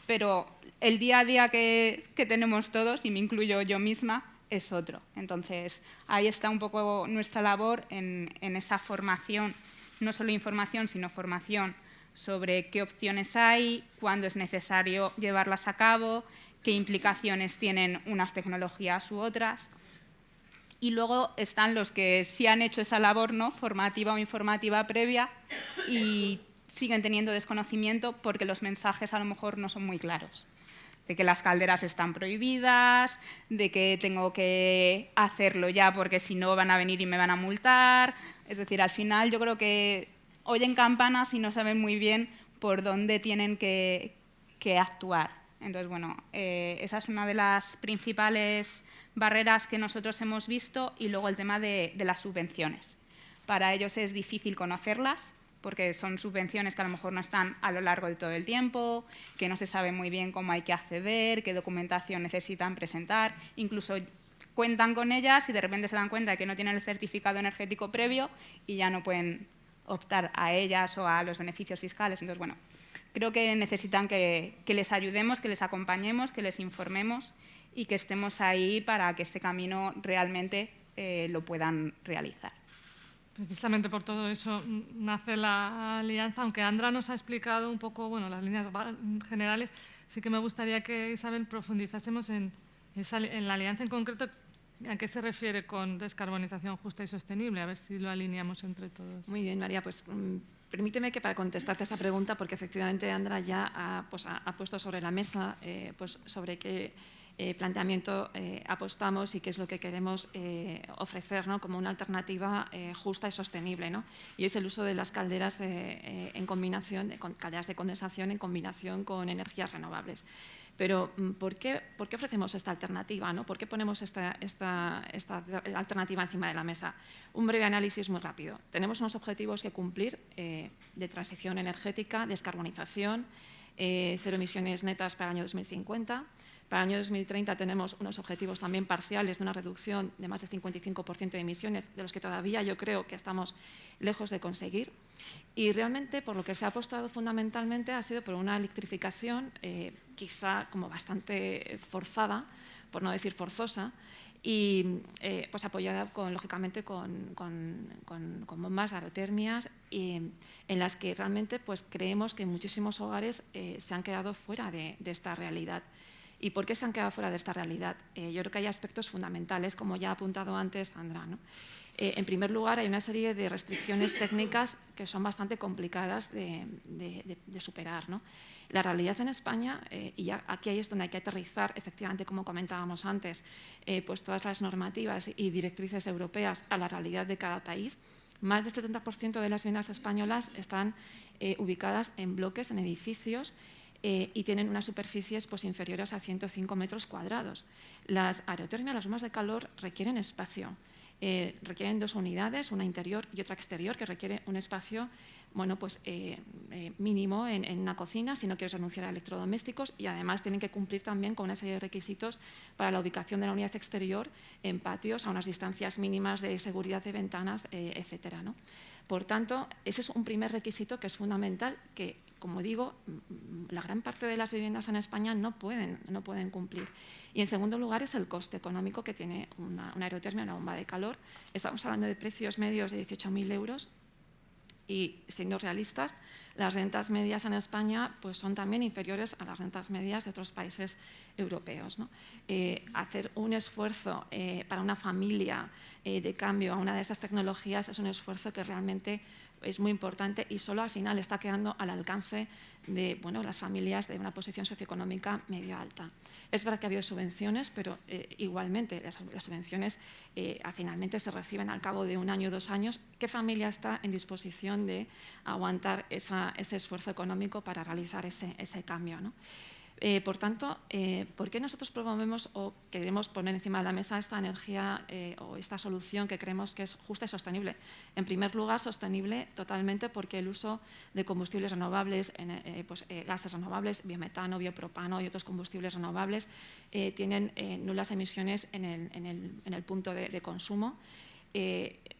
pero el día a día que tenemos todos, y me incluyo yo misma, es otro. Entonces, ahí está un poco nuestra labor en esa formación, no solo información, sino formación sobre qué opciones hay, cuándo es necesario llevarlas a cabo, qué implicaciones tienen unas tecnologías u otras. Y luego están los que sí han hecho esa labor, ¿no?, formativa o informativa previa y siguen teniendo desconocimiento porque los mensajes a lo mejor no son muy claros. De que las calderas están prohibidas, de que tengo que hacerlo ya porque si no van a venir y me van a multar. Es decir, al final yo creo que oyen campanas y no saben muy bien por dónde tienen que actuar. Entonces, bueno, esa es una de las principales barreras que nosotros hemos visto, y luego el tema de las subvenciones. Para ellos es difícil conocerlas, porque son subvenciones que a lo mejor no están a lo largo de todo el tiempo, que no se sabe muy bien cómo hay que acceder, qué documentación necesitan presentar, incluso cuentan con ellas y de repente se dan cuenta de que no tienen el certificado energético previo y ya no pueden optar a ellas o a los beneficios fiscales. Entonces, bueno, creo que necesitan que les ayudemos, que les acompañemos, que les informemos y que estemos ahí para que este camino realmente lo puedan realizar. Precisamente por todo eso nace la alianza, aunque Andra nos ha explicado un poco, bueno, las líneas generales. Sí que me gustaría que, Isabel, profundizásemos en la alianza en concreto. ¿A qué se refiere con descarbonización justa y sostenible? A ver si lo alineamos entre todos. Muy bien, María, pues permíteme que para contestarte a esta pregunta, porque efectivamente Andra ya ha puesto sobre la mesa pues sobre qué planteamiento apostamos y qué es lo que queremos ofrecer, ¿no?, como una alternativa justa y sostenible, ¿no? Y es el uso de las calderas en combinación, calderas de condensación en combinación con energías renovables. Pero ¿por qué ofrecemos esta alternativa, ¿no? ¿Por qué ponemos esta alternativa encima de la mesa? Un breve análisis muy rápido. Tenemos unos objetivos que cumplir de transición energética, descarbonización, cero emisiones netas para el año 2050. Para el año 2030 tenemos unos objetivos también parciales de una reducción de más del 55% de emisiones, de los que todavía yo creo que estamos lejos de conseguir. Y realmente por lo que se ha apostado fundamentalmente ha sido por una electrificación quizá como bastante forzada, por no decir forzosa, y pues apoyada lógicamente con bombas, aerotermias, en las que realmente pues creemos que muchísimos hogares se han quedado fuera de esta realidad. ¿Y por qué se han quedado fuera de esta realidad? Yo creo que hay aspectos fundamentales, como ya ha apuntado antes Andra, ¿no? En primer lugar, hay una serie de restricciones técnicas que son bastante complicadas de superar, ¿no? La realidad en España, y ya aquí es donde hay que aterrizar, efectivamente, como comentábamos antes, pues todas las normativas y directrices europeas a la realidad de cada país. Más del 70% de las viviendas españolas están ubicadas en bloques, en edificios, y tienen unas superficies pues, inferiores a 105 metros cuadrados. Las aerotermias, las bombas de calor, requieren espacio. Requieren dos unidades, una interior y otra exterior, que requiere un espacio bueno, pues, mínimo en una cocina si no quieres renunciar a electrodomésticos, y además tienen que cumplir también con una serie de requisitos para la ubicación de la unidad exterior en patios a unas distancias mínimas de seguridad de ventanas, etcétera, ¿no? Por tanto, ese es un primer requisito que es fundamental, que, como digo, la gran parte de las viviendas en España no pueden cumplir. Y en segundo lugar es el coste económico que tiene una aerotermia, una bomba de calor. Estamos hablando de precios medios de 18.000 euros y, siendo realistas, las rentas medias en España pues, son también inferiores a las rentas medias de otros países europeos, ¿no? Hacer un esfuerzo para una familia de cambio a una de estas tecnologías es un esfuerzo que realmente es muy importante y solo al final está quedando al alcance de las familias de una posición socioeconómica medio-alta. Es verdad que ha habido subvenciones, pero igualmente las subvenciones finalmente se reciben al cabo de 1 año o 2 años. ¿Qué familia está en disposición de aguantar ese esfuerzo económico para realizar ese cambio, ¿no? Por tanto, ¿por qué nosotros promovemos o queremos poner encima de la mesa esta energía o esta solución que creemos que es justa y sostenible? En primer lugar, sostenible totalmente porque el uso de combustibles renovables, gases renovables, biometano, biopropano y otros combustibles renovables tienen nulas emisiones en el punto de consumo.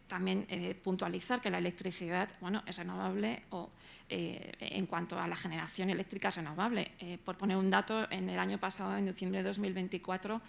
También puntualizar que la electricidad es renovable en cuanto a la generación eléctrica es renovable. Por poner un dato, en el año pasado, en diciembre de 2024,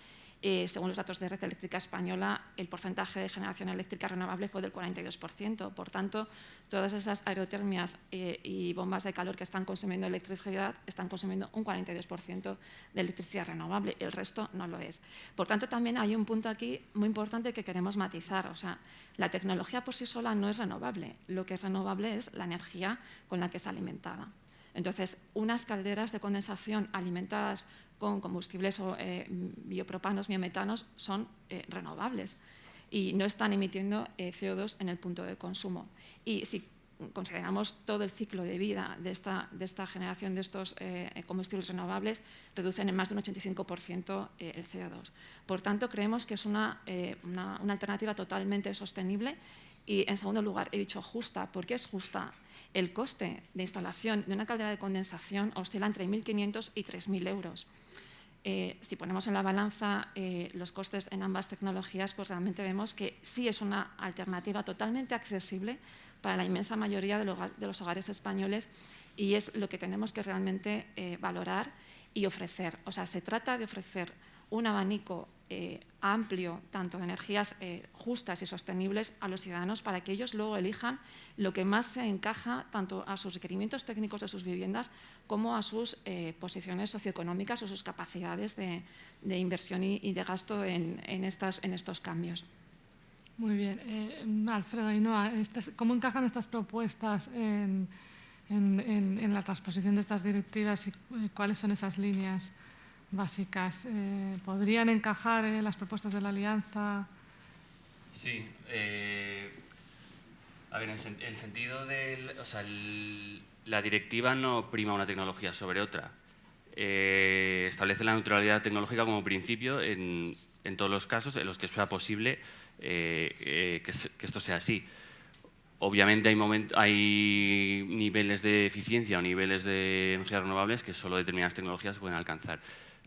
según los datos de Red Eléctrica Española, el porcentaje de generación eléctrica renovable fue del 42%. Por tanto, todas esas aerotermias y bombas de calor que están consumiendo electricidad están consumiendo un 42% de electricidad renovable, el resto no lo es. Por tanto, también hay un punto aquí muy importante que queremos matizar. O sea, la tecnología por sí sola no es renovable. Lo que es renovable es la energía con la que es alimentada. Entonces, unas calderas de condensación alimentadas con combustibles biopropanos, biometanos, son renovables y no están emitiendo CO2 en el punto de consumo. Y si consideramos todo el ciclo de vida de esta generación de estos combustibles renovables, reducen en más de un 85% el CO2. Por tanto, creemos que es una alternativa totalmente sostenible y, en segundo lugar, he dicho justa. ¿Por qué es justa? El coste de instalación de una caldera de condensación oscila entre 1.500 y 3.000 euros. Si ponemos en la balanza los costes en ambas tecnologías, pues realmente vemos que sí es una alternativa totalmente accesible para la inmensa mayoría de los hogares españoles y es lo que tenemos que realmente valorar y ofrecer. O sea, se trata de ofrecer un abanico amplio, tanto de energías justas y sostenibles a los ciudadanos para que ellos luego elijan lo que más se encaja tanto a sus requerimientos técnicos de sus viviendas como a sus posiciones socioeconómicas o sus capacidades de inversión y de gasto en estos cambios. Muy bien. Alfredo, Ainhoa, ¿cómo encajan estas propuestas en la transposición de estas directivas y cuáles son esas líneas básicas? ¿Podrían encajar las propuestas de la Alianza? Sí. A ver, en el sentido de... O sea, la directiva no prima una tecnología sobre otra. Establece la neutralidad tecnológica como principio en todos los casos en los que sea posible que esto sea así. Obviamente hay niveles de eficiencia o niveles de energías renovables que solo determinadas tecnologías pueden alcanzar.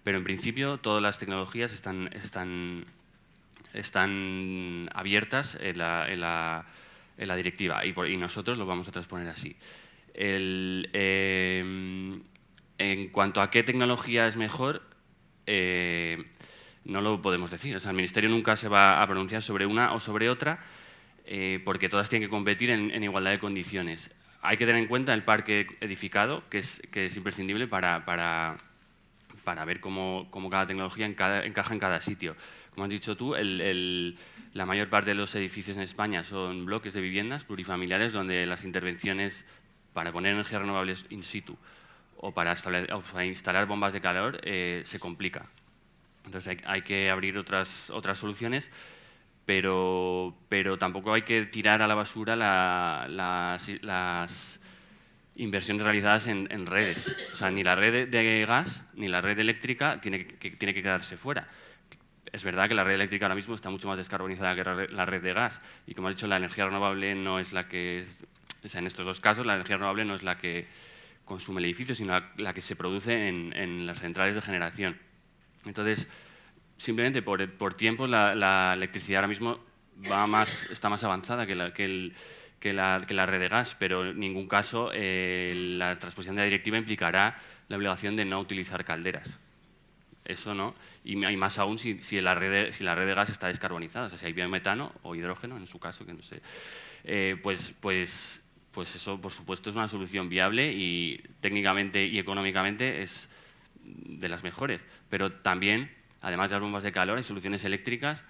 Pero en principio todas las tecnologías están abiertas en la directiva y nosotros lo vamos a transponer así. En cuanto a qué tecnología es mejor, no lo podemos decir. O sea, el Ministerio nunca se va a pronunciar sobre una o sobre otra porque todas tienen que competir en igualdad de condiciones. Hay que tener en cuenta el parque edificado, que es imprescindible para ver cómo cada tecnología encaja en cada sitio. Como has dicho tú, la mayor parte de los edificios en España son bloques de viviendas plurifamiliares donde las intervenciones para poner energías renovables in situ o para instalar bombas de calor se complica. Entonces hay que abrir otras soluciones, pero tampoco hay que tirar a la basura las inversiones realizadas en redes. O sea, ni la red de gas ni la red eléctrica tiene que quedarse fuera. Es verdad que la red eléctrica ahora mismo está mucho más descarbonizada que la red de gas y, como he dicho, la energía renovable no es la que... O sea, en estos dos casos la energía renovable no es la que consume el edificio, sino la que se produce en las centrales de generación. Entonces, simplemente por tiempo la electricidad ahora mismo está más avanzada que la red de gas, pero en ningún caso la transposición de la directiva implicará la obligación de no utilizar calderas. Eso no, y más aún si la red de gas está descarbonizada, o sea, si hay biometano o hidrógeno, en su caso, que no sé, pues eso, por supuesto, es una solución viable y técnicamente y económicamente es de las mejores. Pero también, además de las bombas de calor, hay soluciones eléctricas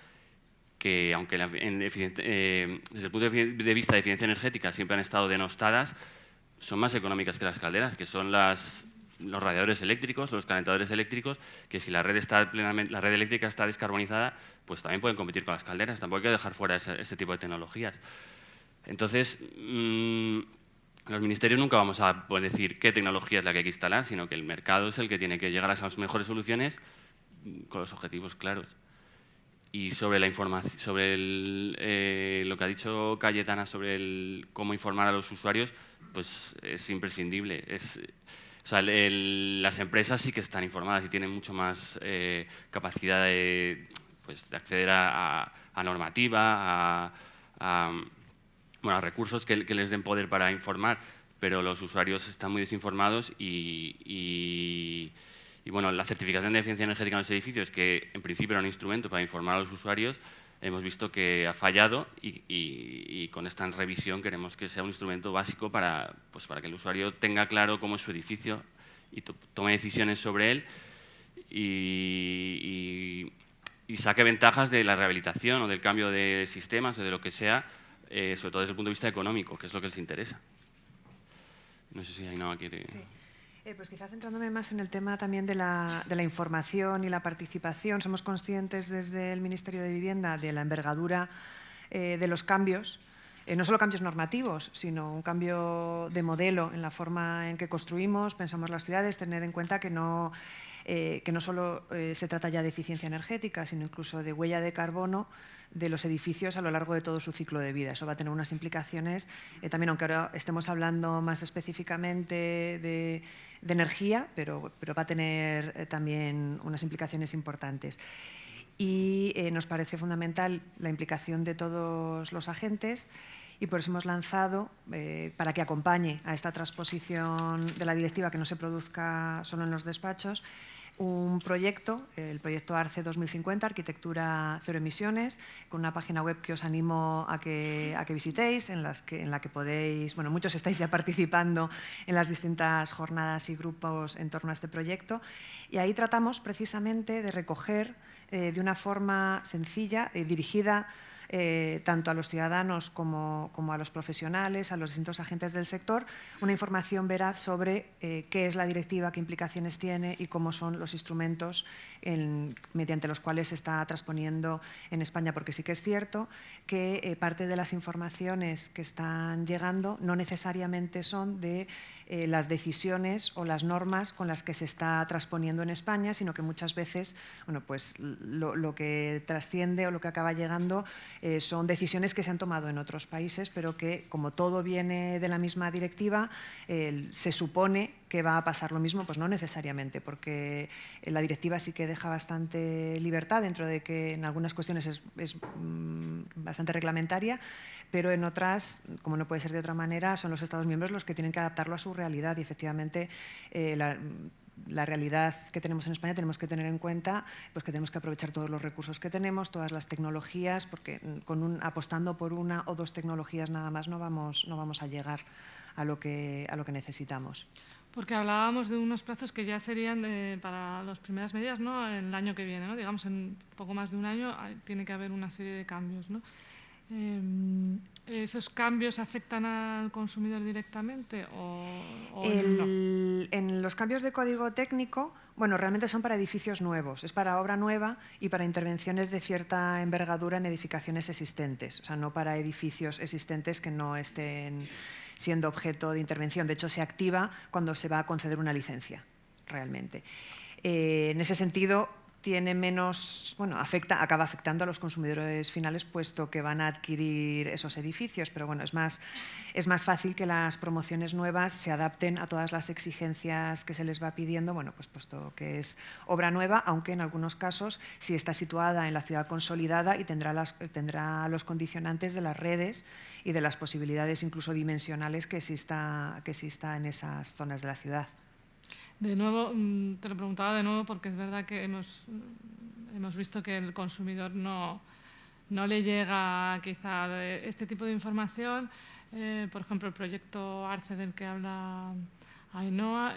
que, aunque desde el punto de vista de eficiencia energética siempre han estado denostadas, son más económicas que las calderas, que son los radiadores eléctricos, los calentadores eléctricos, que si la red eléctrica está descarbonizada, pues también pueden competir con las calderas. Tampoco hay que dejar fuera ese tipo de tecnologías. Entonces, los ministerios nunca vamos a poder decir qué tecnología es la que hay que instalar, sino que el mercado es el que tiene que llegar a esas mejores soluciones con los objetivos claros. Y sobre la información, lo que ha dicho Cayetana sobre cómo informar a los usuarios, pues es imprescindible. O sea, las empresas sí que están informadas y tienen mucho más capacidad de acceder a normativa, a recursos que les den poder para informar, pero los usuarios están muy desinformados y bueno, la certificación de eficiencia energética en los edificios, que en principio era un instrumento para informar a los usuarios, hemos visto que ha fallado y con esta revisión queremos que sea un instrumento básico para que el usuario tenga claro cómo es su edificio y tome decisiones sobre él y saque ventajas de la rehabilitación o del cambio de sistemas o de lo que sea, sobre todo desde el punto de vista económico, que es lo que les interesa. No sé si Ainhoa quiere... Sí. Pues quizá centrándome más en el tema también de la información y la participación. Somos conscientes desde el Ministerio de Vivienda de la envergadura de los cambios no solo cambios normativos, sino un cambio de modelo en la forma en que construimos, pensamos las ciudades, tener en cuenta que no solo se trata ya de eficiencia energética, sino incluso de huella de carbono de los edificios a lo largo de todo su ciclo de vida. Eso va a tener unas implicaciones, también aunque ahora estemos hablando más específicamente de energía, pero va a tener también unas implicaciones importantes. Y nos parece fundamental la implicación de todos los agentes y por eso hemos lanzado, para que acompañe a esta transposición de la directiva, que no se produzca solo en los despachos, un proyecto, el proyecto ARCE 2050, Arquitectura Cero Emisiones, con una página web que os animo a que visitéis, en la que podéis, bueno, muchos estáis ya participando en las distintas jornadas y grupos en torno a este proyecto, y ahí tratamos precisamente de recoger de una forma sencilla, dirigida tanto a los ciudadanos como a los profesionales, a los distintos agentes del sector, una información veraz sobre qué es la directiva, qué implicaciones tiene y cómo son los instrumentos mediante los cuales se está transponiendo en España, porque sí que es cierto que parte de las informaciones que están llegando no necesariamente son de las decisiones o las normas con las que se está transponiendo en España, sino que muchas veces, bueno, pues lo que trasciende o lo que acaba llegando son decisiones que se han tomado en otros países, pero que, como todo viene de la misma directiva, se supone que va a pasar lo mismo. Pues no necesariamente, porque la directiva sí que deja bastante libertad, dentro de que en algunas cuestiones es bastante reglamentaria, pero en otras, como no puede ser de otra manera, son los Estados miembros los que tienen que adaptarlo a su realidad, y efectivamente la realidad que tenemos en España tenemos que tener en cuenta, pues que tenemos que aprovechar todos los recursos que tenemos, todas las tecnologías, porque apostando por una o dos tecnologías nada más no vamos a llegar a lo que necesitamos. Porque hablábamos de unos plazos que ya serían para las primeras medidas, ¿no?, el año que viene, ¿no? Digamos, en poco más de un año tiene que haber una serie de cambios, ¿no? ¿Esos cambios afectan al consumidor directamente o no? En los cambios de código técnico, bueno, realmente son para edificios nuevos, es para obra nueva y para intervenciones de cierta envergadura en edificaciones existentes, o sea, no para edificios existentes que no estén siendo objeto de intervención. De hecho, se activa cuando se va a conceder una licencia, realmente. En ese sentido, tiene menos, bueno, acaba afectando a los consumidores finales, puesto que van a adquirir esos edificios, pero bueno, es más fácil que las promociones nuevas se adapten a todas las exigencias que se les va pidiendo, bueno, pues puesto que es obra nueva, aunque en algunos casos sí está situada en la ciudad consolidada y tendrá los condicionantes de las redes y de las posibilidades incluso dimensionales que exista en esas zonas de la ciudad. De nuevo, te lo preguntaba de nuevo porque es verdad que hemos visto que el consumidor no le llega quizá este tipo de información. Por ejemplo, el proyecto ARCE del que habla Ainhoa,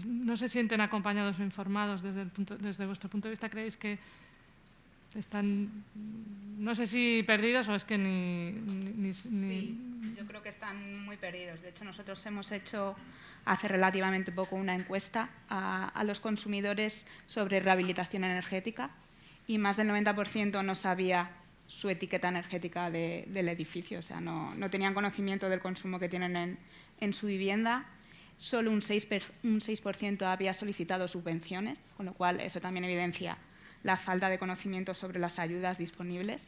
no se sienten acompañados o informados desde vuestro punto de vista. ¿Creéis que están, no sé si perdidos o es que ni... Sí, yo creo que están muy perdidos. De hecho, nosotros hemos hecho hace relativamente poco una encuesta a los consumidores sobre rehabilitación energética y más del 90% no sabía su etiqueta energética del edificio, o sea, no tenían conocimiento del consumo que tienen en su vivienda. Solo un 6% había solicitado subvenciones, con lo cual eso también evidencia la falta de conocimiento sobre las ayudas disponibles,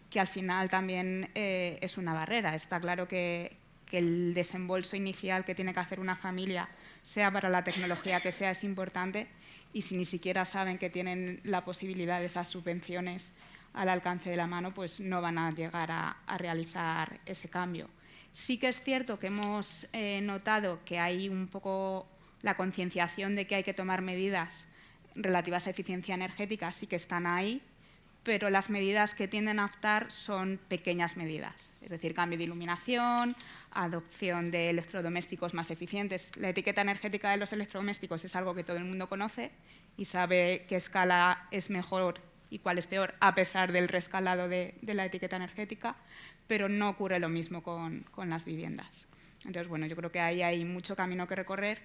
que al final también es una barrera. Está claro que el desembolso inicial que tiene que hacer una familia, sea para la tecnología que sea, es importante, y si ni siquiera saben que tienen la posibilidad de esas subvenciones al alcance de la mano, pues no van a llegar a realizar ese cambio. Sí que es cierto que hemos notado que hay un poco la concienciación de que hay que tomar medidas relativas a eficiencia energética, sí que están ahí, pero las medidas que tienden a optar son pequeñas medidas, es decir, cambio de iluminación, adopción de electrodomésticos más eficientes. La etiqueta energética de los electrodomésticos es algo que todo el mundo conoce y sabe qué escala es mejor y cuál es peor, a pesar del rescalado de la etiqueta energética, pero no ocurre lo mismo con las viviendas. Entonces, bueno, yo creo que ahí hay mucho camino que recorrer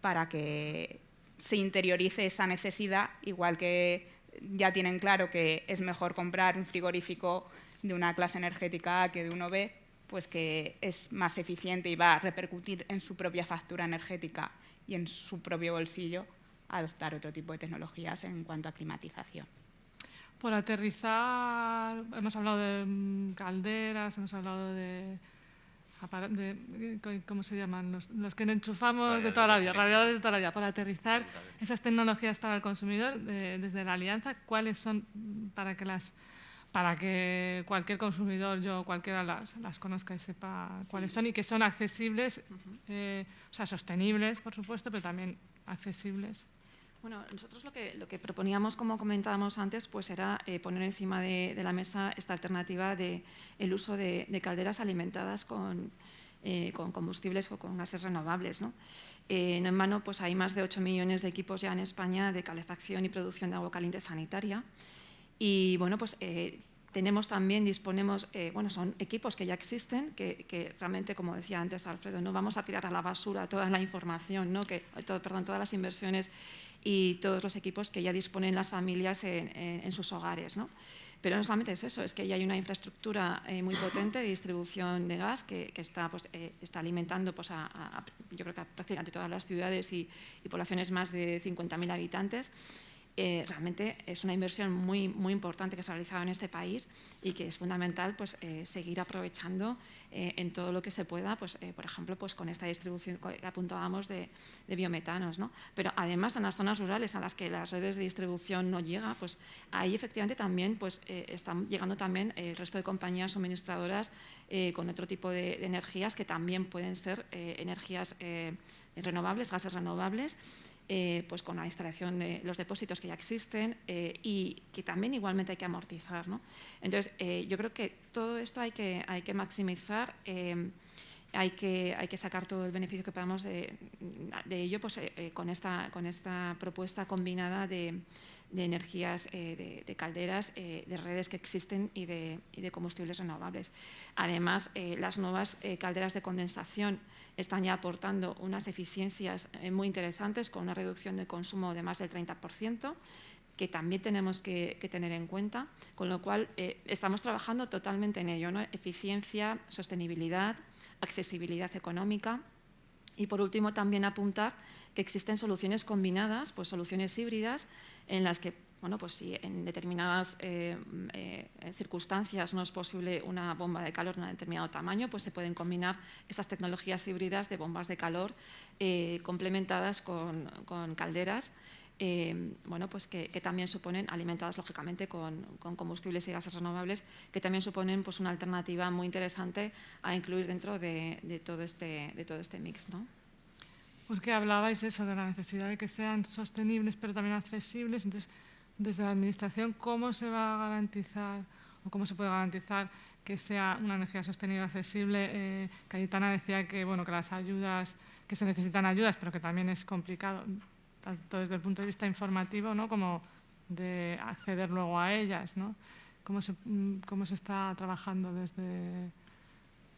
para que se interiorice esa necesidad, igual que ya tienen claro que es mejor comprar un frigorífico de una clase energética A que de uno B, pues que es más eficiente y va a repercutir en su propia factura energética y en su propio bolsillo adoptar otro tipo de tecnologías en cuanto a climatización. Por aterrizar, hemos hablado de calderas, hemos hablado de ¿cómo se llaman? Los que enchufamos de toda la vida, radiadores de toda la vida. Por aterrizar esas tecnologías para el consumidor, desde la Alianza, ¿cuáles son para que cualquier consumidor, yo cualquiera las conozca y sepa cuáles son y que son accesibles, o sea, sostenibles, por supuesto, pero también accesibles? Bueno, nosotros lo que proponíamos, como comentábamos antes, pues era poner encima de la mesa esta alternativa del uso de calderas alimentadas con combustibles o con gases renovables, ¿no? No en vano, pues hay más de 8 millones de equipos ya en España de calefacción y producción de agua caliente sanitaria. Y bueno, pues disponemos, son equipos que ya existen, que realmente, como decía antes Alfredo, no vamos a tirar a la basura toda la información, ¿no? Todas las inversiones y todos los equipos que ya disponen las familias en sus hogares, ¿no? Pero no solamente es eso, es que ya hay una infraestructura muy potente de distribución de gas que está alimentando pues, yo creo que a prácticamente todas las ciudades y poblaciones más de 50.000 habitantes. Realmente es una inversión muy, muy importante que se ha realizado en este país y que es fundamental pues, seguir aprovechando en todo lo que se pueda, pues, por ejemplo, pues, con esta distribución que apuntábamos de biometanos, ¿no? Pero además en las zonas rurales a las que las redes de distribución no llegan, pues ahí efectivamente también pues, están llegando también el resto de compañías suministradoras con otro tipo de energías que también pueden ser energías renovables, gases renovables, pues con la instalación de los depósitos que ya existen y que también igualmente hay que amortizar, ¿no? Entonces, yo creo que todo esto hay que maximizar, hay que sacar todo el beneficio que podamos de ello pues, con esta propuesta combinada de energías, de calderas, de redes que existen y de combustibles renovables. Además, las nuevas calderas de condensación están ya aportando unas eficiencias muy interesantes con una reducción de consumo de más del 30%, que también tenemos que tener en cuenta, con lo cual estamos trabajando totalmente en ello, ¿no? Eficiencia, sostenibilidad, accesibilidad económica y, por último, también apuntar que existen soluciones combinadas, pues soluciones híbridas en las que, bueno, pues si en determinadas circunstancias no es posible una bomba de calor de un determinado tamaño, pues se pueden combinar esas tecnologías híbridas de bombas de calor complementadas con calderas, bueno, pues que también suponen, alimentadas lógicamente con combustibles y gases renovables, que también suponen pues, una alternativa muy interesante a incluir dentro de todo este mix, ¿no? Porque hablabais eso, de la necesidad de que sean sostenibles pero también accesibles. Entonces, desde la Administración, ¿cómo se va a garantizar o cómo se puede garantizar que sea una energía sostenible, accesible? Cayetana decía que, bueno, que las ayudas, que se necesitan ayudas, pero que también es complicado, tanto desde el punto de vista informativo, ¿no?, como de acceder luego a ellas, ¿no? ¿Cómo se está trabajando desde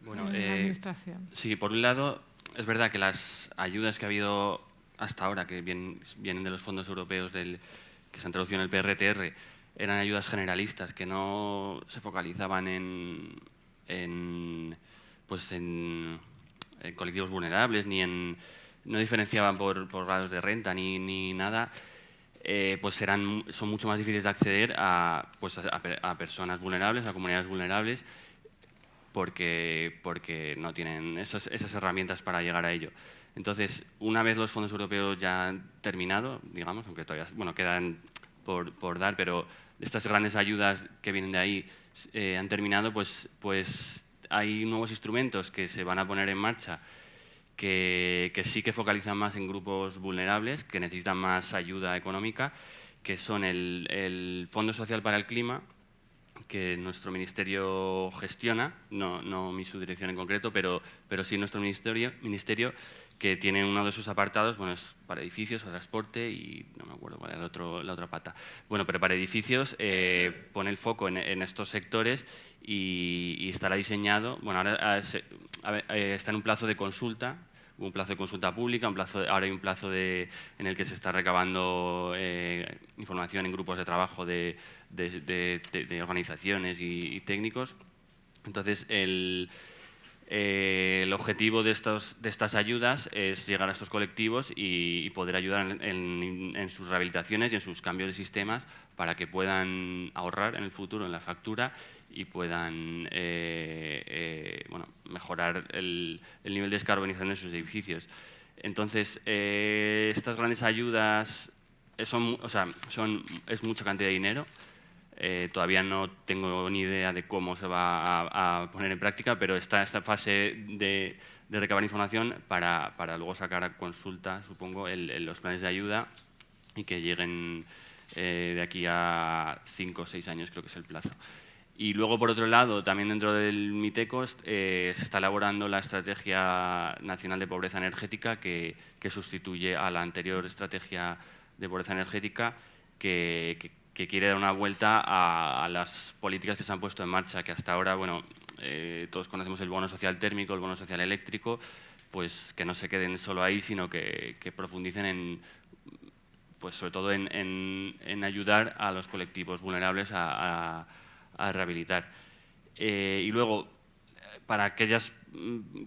la Administración? Sí, por un lado, es verdad que las ayudas que ha habido hasta ahora, que vienen de los fondos europeos que se han traducido en el PRTR, eran ayudas generalistas que no se focalizaban en colectivos vulnerables, no diferenciaban por grados de renta ni nada, pues son mucho más difíciles de acceder a personas vulnerables, a comunidades vulnerables, porque no tienen esas herramientas para llegar a ello. Entonces, una vez los fondos europeos ya han terminado, digamos, aunque todavía quedan por dar, pero estas grandes ayudas que vienen de ahí han terminado, pues hay nuevos instrumentos que se van a poner en marcha que sí que focalizan más en grupos vulnerables, que necesitan más ayuda económica, que son el Fondo Social para el Clima, que nuestro ministerio gestiona, no mi subdirección en concreto, pero sí nuestro ministerio, que tiene uno de sus apartados, bueno, es para edificios, para transporte y no me acuerdo cuál era la otra pata. Bueno, pero para edificios pone el foco en estos sectores y estará diseñado, bueno, ahora está en un plazo de consulta hubo un plazo de consulta pública, ahora hay un plazo en el que se está recabando información en grupos de trabajo de organizaciones y técnicos. Entonces, el objetivo de estas ayudas es llegar a estos colectivos y poder ayudar en sus rehabilitaciones y en sus cambios de sistemas para que puedan ahorrar en el futuro en la factura y puedan mejorar el nivel de descarbonización de sus edificios. Entonces, estas grandes ayudas es mucha cantidad de dinero. Todavía no tengo ni idea de cómo se va a poner en práctica, pero está esta fase de recabar información para luego sacar a consulta, supongo, los planes de ayuda y que lleguen de aquí a 5 o 6 años, creo que es el plazo. Y luego, por otro lado, también dentro del MITECO se está elaborando la Estrategia Nacional de Pobreza Energética que sustituye a la anterior Estrategia de Pobreza Energética que quiere dar una vuelta a las políticas que se han puesto en marcha, que hasta ahora, bueno, todos conocemos el bono social térmico, el bono social eléctrico, pues que no se queden solo ahí, sino que profundicen pues sobre todo en ayudar a los colectivos vulnerables a rehabilitar. Y luego, para aquellos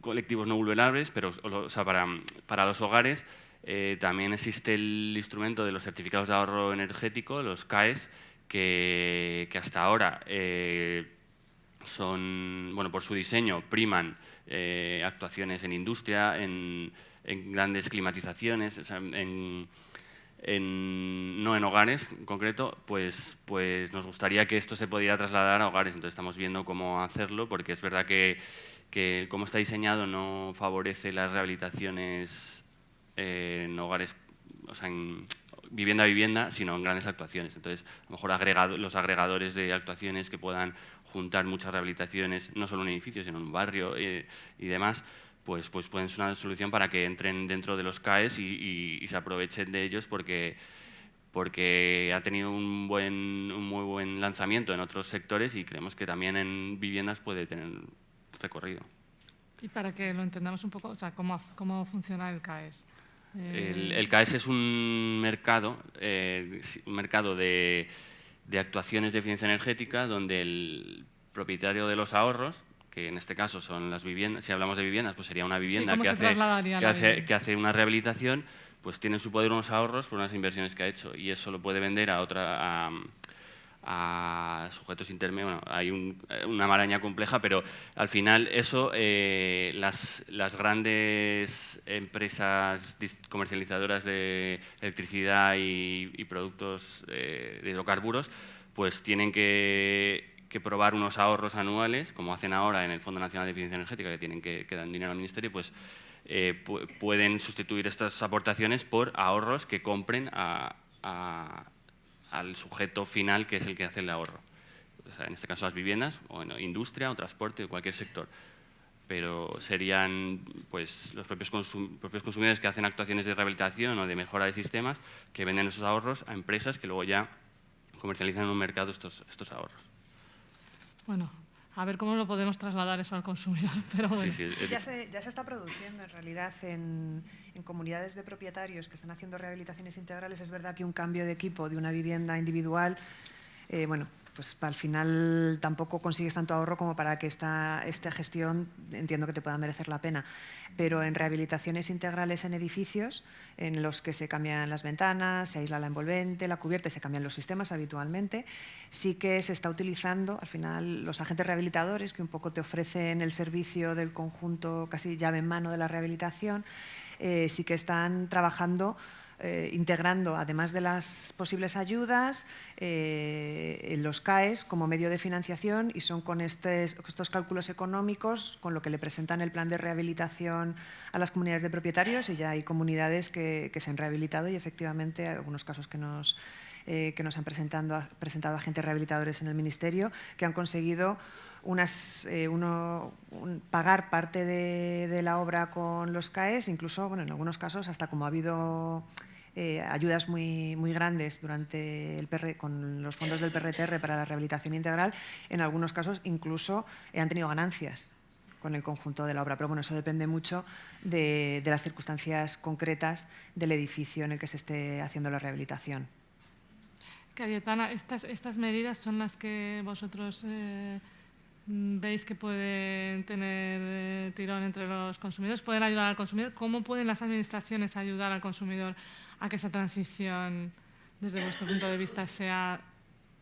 colectivos no vulnerables, para los hogares, también existe el instrumento de los certificados de ahorro energético, los CAEs, que hasta ahora por su diseño priman actuaciones en industria, en grandes climatizaciones, o sea, no en hogares en concreto, pues nos gustaría que esto se pudiera trasladar a hogares. Entonces estamos viendo cómo hacerlo, porque es verdad que cómo está diseñado no favorece las rehabilitaciones en hogares, o sea, en vivienda a vivienda, sino en grandes actuaciones. Entonces, a lo mejor los agregadores de actuaciones que puedan juntar muchas rehabilitaciones, no solo en un edificio, sino en un barrio y demás, pues pueden ser una solución para que entren dentro de los CAEs y se aprovechen de ellos porque ha tenido un muy buen lanzamiento en otros sectores y creemos que también en viviendas puede tener recorrido. Y para que lo entendamos un poco, o sea, ¿cómo funciona el CAES? El CAES es un mercado de actuaciones de eficiencia energética donde el propietario de los ahorros, que en este caso son las viviendas, si hablamos de viviendas, pues sería una vivienda que hace una rehabilitación, pues tiene en su poder unos ahorros por unas inversiones que ha hecho y eso lo puede vender a sujetos intermedios. Bueno, hay una maraña compleja, pero al final eso, las grandes empresas comercializadoras de electricidad y productos de hidrocarburos, pues tienen que probar unos ahorros anuales, como hacen ahora en el Fondo Nacional de Eficiencia Energética, que dan dinero al Ministerio, pues pueden sustituir estas aportaciones por ahorros que compren al sujeto final, que es el que hace el ahorro. O sea, en este caso las viviendas, o industria, o transporte, o cualquier sector. Pero serían pues, los propios consumidores que hacen actuaciones de rehabilitación o de mejora de sistemas que venden esos ahorros a empresas que luego ya comercializan en un mercado estos ahorros. Bueno, a ver cómo lo podemos trasladar eso al consumidor, pero bueno. Sí, ya se está produciendo en realidad en comunidades de propietarios que están haciendo rehabilitaciones integrales. Es verdad que un cambio de equipo de una vivienda individual, pues al final tampoco consigues tanto ahorro como para que esta gestión, entiendo que te pueda merecer la pena. Pero en rehabilitaciones integrales en edificios, en los que se cambian las ventanas, se aísla la envolvente, la cubierta y se cambian los sistemas habitualmente, sí que se está utilizando, al final, los agentes rehabilitadores que un poco te ofrecen el servicio del conjunto casi llave en mano de la rehabilitación, sí que están trabajando integrando, además de las posibles ayudas, los CAEs como medio de financiación y son con estos cálculos económicos con lo que le presentan el plan de rehabilitación a las comunidades de propietarios y ya hay comunidades que se han rehabilitado y efectivamente hay algunos casos que nos han presentado agentes rehabilitadores en el Ministerio que han conseguido pagar parte de la obra con los CAEs, incluso en algunos casos hasta como ha habido ayudas muy grandes con los fondos del PRTR para la rehabilitación integral, en algunos casos incluso han tenido ganancias el conjunto de la obra. Pero bueno, eso depende mucho de las circunstancias concretas del edificio en el que se esté haciendo la rehabilitación. Cayetana, estas medidas son las que vosotros veis que pueden tener tirón entre los consumidores, pueden ayudar al consumidor. ¿Cómo pueden las administraciones ayudar al consumidor a que esa transición, desde vuestro punto de vista, sea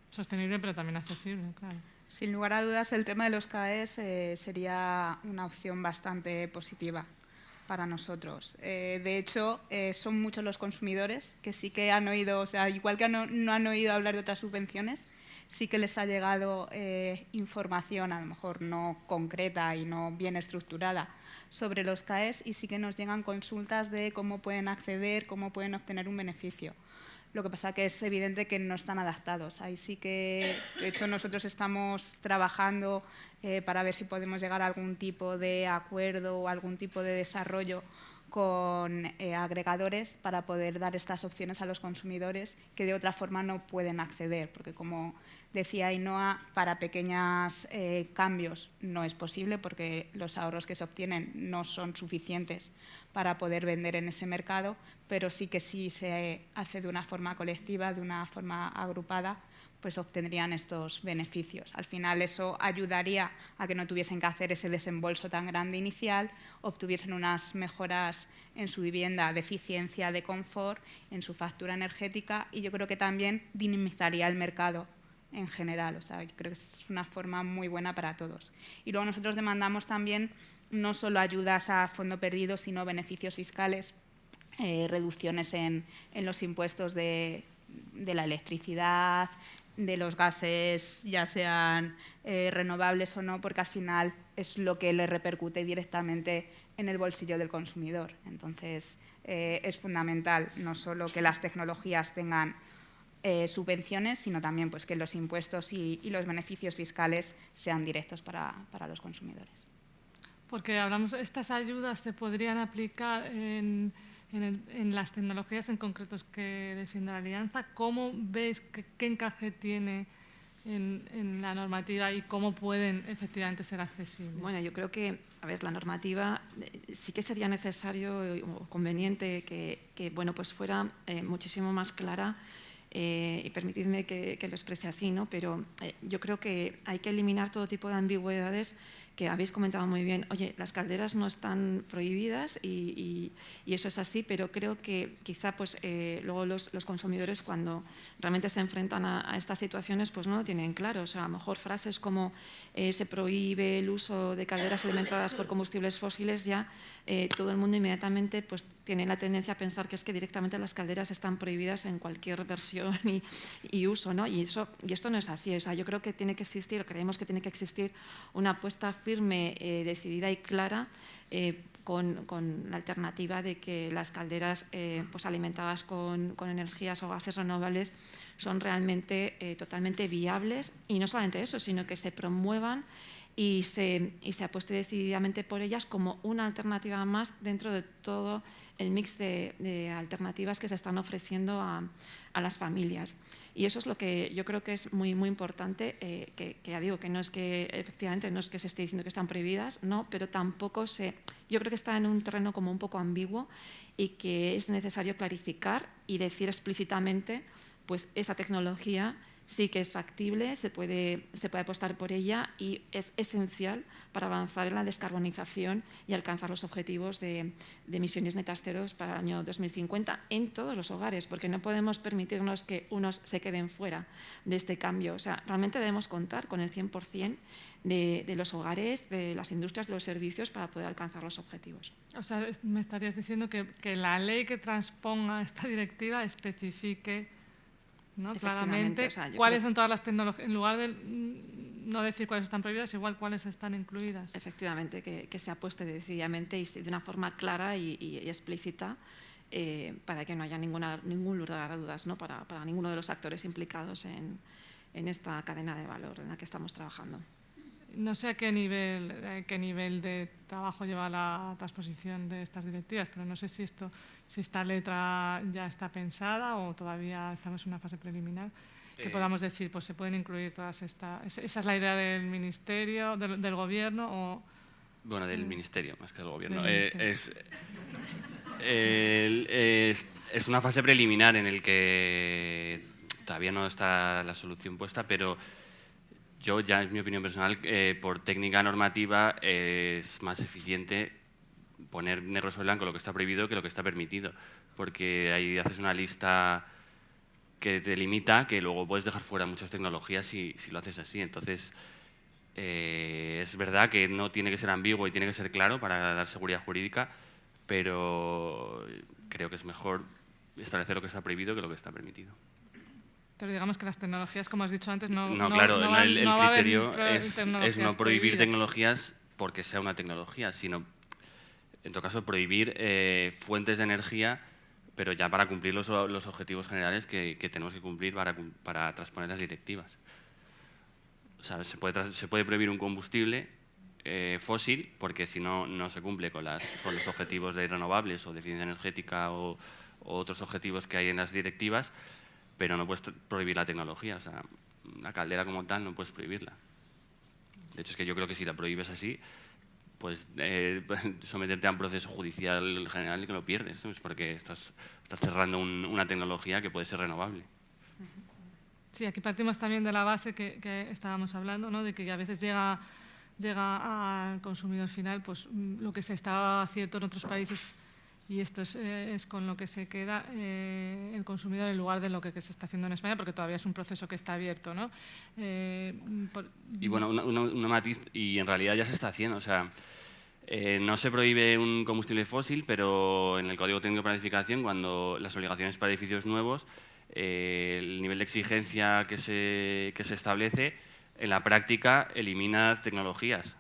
sostenible pero también accesible? Claro. Sin lugar a dudas, el tema de los CAEs sería una opción bastante positiva para nosotros. De hecho, son muchos los consumidores que sí que han oído, o sea, igual que no han oído hablar de otras subvenciones, sí que les ha llegado información, a lo mejor no concreta y no bien estructurada, sobre los CAEs, y sí que nos llegan consultas de cómo pueden acceder, cómo pueden obtener un beneficio. Lo que pasa que es evidente que no están adaptados. Ahí sí que, de hecho, nosotros estamos trabajando para ver si podemos llegar a algún tipo de acuerdo o algún tipo de desarrollo con agregadores para poder dar estas opciones a los consumidores que de otra forma no pueden acceder, porque como decía Ainhoa, para pequeños cambios no es posible porque los ahorros que se obtienen no son suficientes para poder vender en ese mercado, pero sí que si se hace de una forma colectiva, de una forma agrupada, pues obtendrían estos beneficios. Al final eso ayudaría a que no tuviesen que hacer ese desembolso tan grande inicial, obtuviesen unas mejoras en su vivienda de eficiencia, de confort, en su factura energética, y yo creo que también dinamizaría el mercado en general. O sea, yo creo que es una forma muy buena para todos. Y luego nosotros demandamos también no solo ayudas a fondo perdido, sino beneficios fiscales, reducciones en los impuestos de la electricidad, de los gases, ya sean renovables o no, porque al final es lo que le repercute directamente en el bolsillo del consumidor. Entonces, es fundamental no solo que las tecnologías tengan subvenciones, sino también pues, que los impuestos y los beneficios fiscales sean directos para los consumidores. Porque hablamos, estas ayudas se podrían aplicar en las tecnologías en concretos que defiende la Alianza. ¿Cómo veis qué encaje tiene en la normativa y cómo pueden efectivamente ser accesibles? Bueno, yo creo que, a ver, la normativa sí que sería necesario o conveniente que bueno, pues fuera muchísimo más clara, y permitidme que lo exprese así, ¿no? Pero yo creo que hay que eliminar todo tipo de ambigüedades que habéis comentado muy bien. Oye, las calderas no están prohibidas y eso es así, pero creo que quizá pues, luego los consumidores cuando realmente se enfrentan a estas situaciones pues no lo tienen claro. O sea, a lo mejor frases como se prohíbe el uso de calderas alimentadas por combustibles fósiles, ya todo el mundo inmediatamente pues, tiene la tendencia a pensar que es que directamente las calderas están prohibidas en cualquier versión y uso, ¿no? Y esto no es así. O sea, yo creo que tiene que existir, creemos que tiene que existir una apuesta firme, decidida y clara con la alternativa de que las calderas pues alimentadas con energías o gases renovables son realmente totalmente viables, y no solamente eso, sino que se promuevan y se apueste decididamente por ellas como una alternativa más dentro de todo el mix de alternativas que se están ofreciendo a las familias. Y eso es lo que yo creo que es muy, muy importante, que ya digo que no es que efectivamente no es que se esté diciendo que están prohibidas, no, pero tampoco yo creo que está en un terreno como un poco ambiguo y que es necesario clarificar y decir explícitamente pues esa tecnología sí que es factible, se puede apostar por ella y es esencial para avanzar en la descarbonización y alcanzar los objetivos de emisiones netas cero para el año 2050 en todos los hogares, porque no podemos permitirnos que unos se queden fuera de este cambio. O sea, realmente debemos contar con el 100% de los hogares, de las industrias, de los servicios para poder alcanzar los objetivos. O sea, me estarías diciendo que la ley que transponga esta directiva especifique, ¿no? Claramente, o sea, cuáles son todas las tecnologías, en lugar de no decir cuáles están prohibidas, igual cuáles están incluidas. Efectivamente, que se apueste decididamente y de una forma clara y explícita para que no haya ningún lugar a dudas, ¿no? para ninguno de los actores implicados en esta cadena de valor en la que estamos trabajando. No sé a qué nivel de trabajo lleva la transposición de estas directivas, pero no sé si esta letra ya está pensada o todavía estamos en una fase preliminar, que podamos decir, pues se pueden incluir todas estas. ¿Esa es la idea del Ministerio, del Gobierno? Bueno, del Ministerio, más que del Gobierno. Del Es una fase preliminar en el que todavía no está la solución puesta, pero yo, ya es mi opinión personal, por técnica normativa es más eficiente poner negro sobre blanco lo que está prohibido que lo que está permitido, porque ahí haces una lista que te limita, que luego puedes dejar fuera muchas tecnologías si lo haces así. Entonces, es verdad que no tiene que ser ambiguo y tiene que ser claro para dar seguridad jurídica, pero creo que es mejor establecer lo que está prohibido que lo que está permitido. Pero digamos que las tecnologías, como has dicho antes, el criterio es no prohibir tecnologías porque sea una tecnología, sino, en todo caso, prohibir fuentes de energía, pero ya para cumplir los objetivos generales que tenemos que cumplir para transponer las directivas. O sea, se puede prohibir un combustible fósil porque si no, no se cumple con los objetivos de renovables o de eficiencia energética o otros objetivos que hay en las directivas, pero no puedes prohibir la tecnología. O sea, la caldera como tal no puedes prohibirla. De hecho, es que yo creo que si la prohíbes así, pues someterte a un proceso judicial general y que lo pierdes, ¿no? Es porque estás cerrando una tecnología que puede ser renovable. Sí, aquí partimos también de la base que estábamos hablando, ¿no? De que a veces llega al consumidor final pues, lo que se está haciendo en otros países, y esto es con lo que se queda el consumidor en lugar de lo que se está haciendo en España, porque todavía es un proceso que está abierto, ¿no? Y bueno, un matiz, y en realidad ya se está haciendo. O sea, no se prohíbe un combustible fósil, pero en el Código Técnico de Planificación, cuando las obligaciones para edificios nuevos, el nivel de exigencia que se establece, en la práctica elimina tecnologías.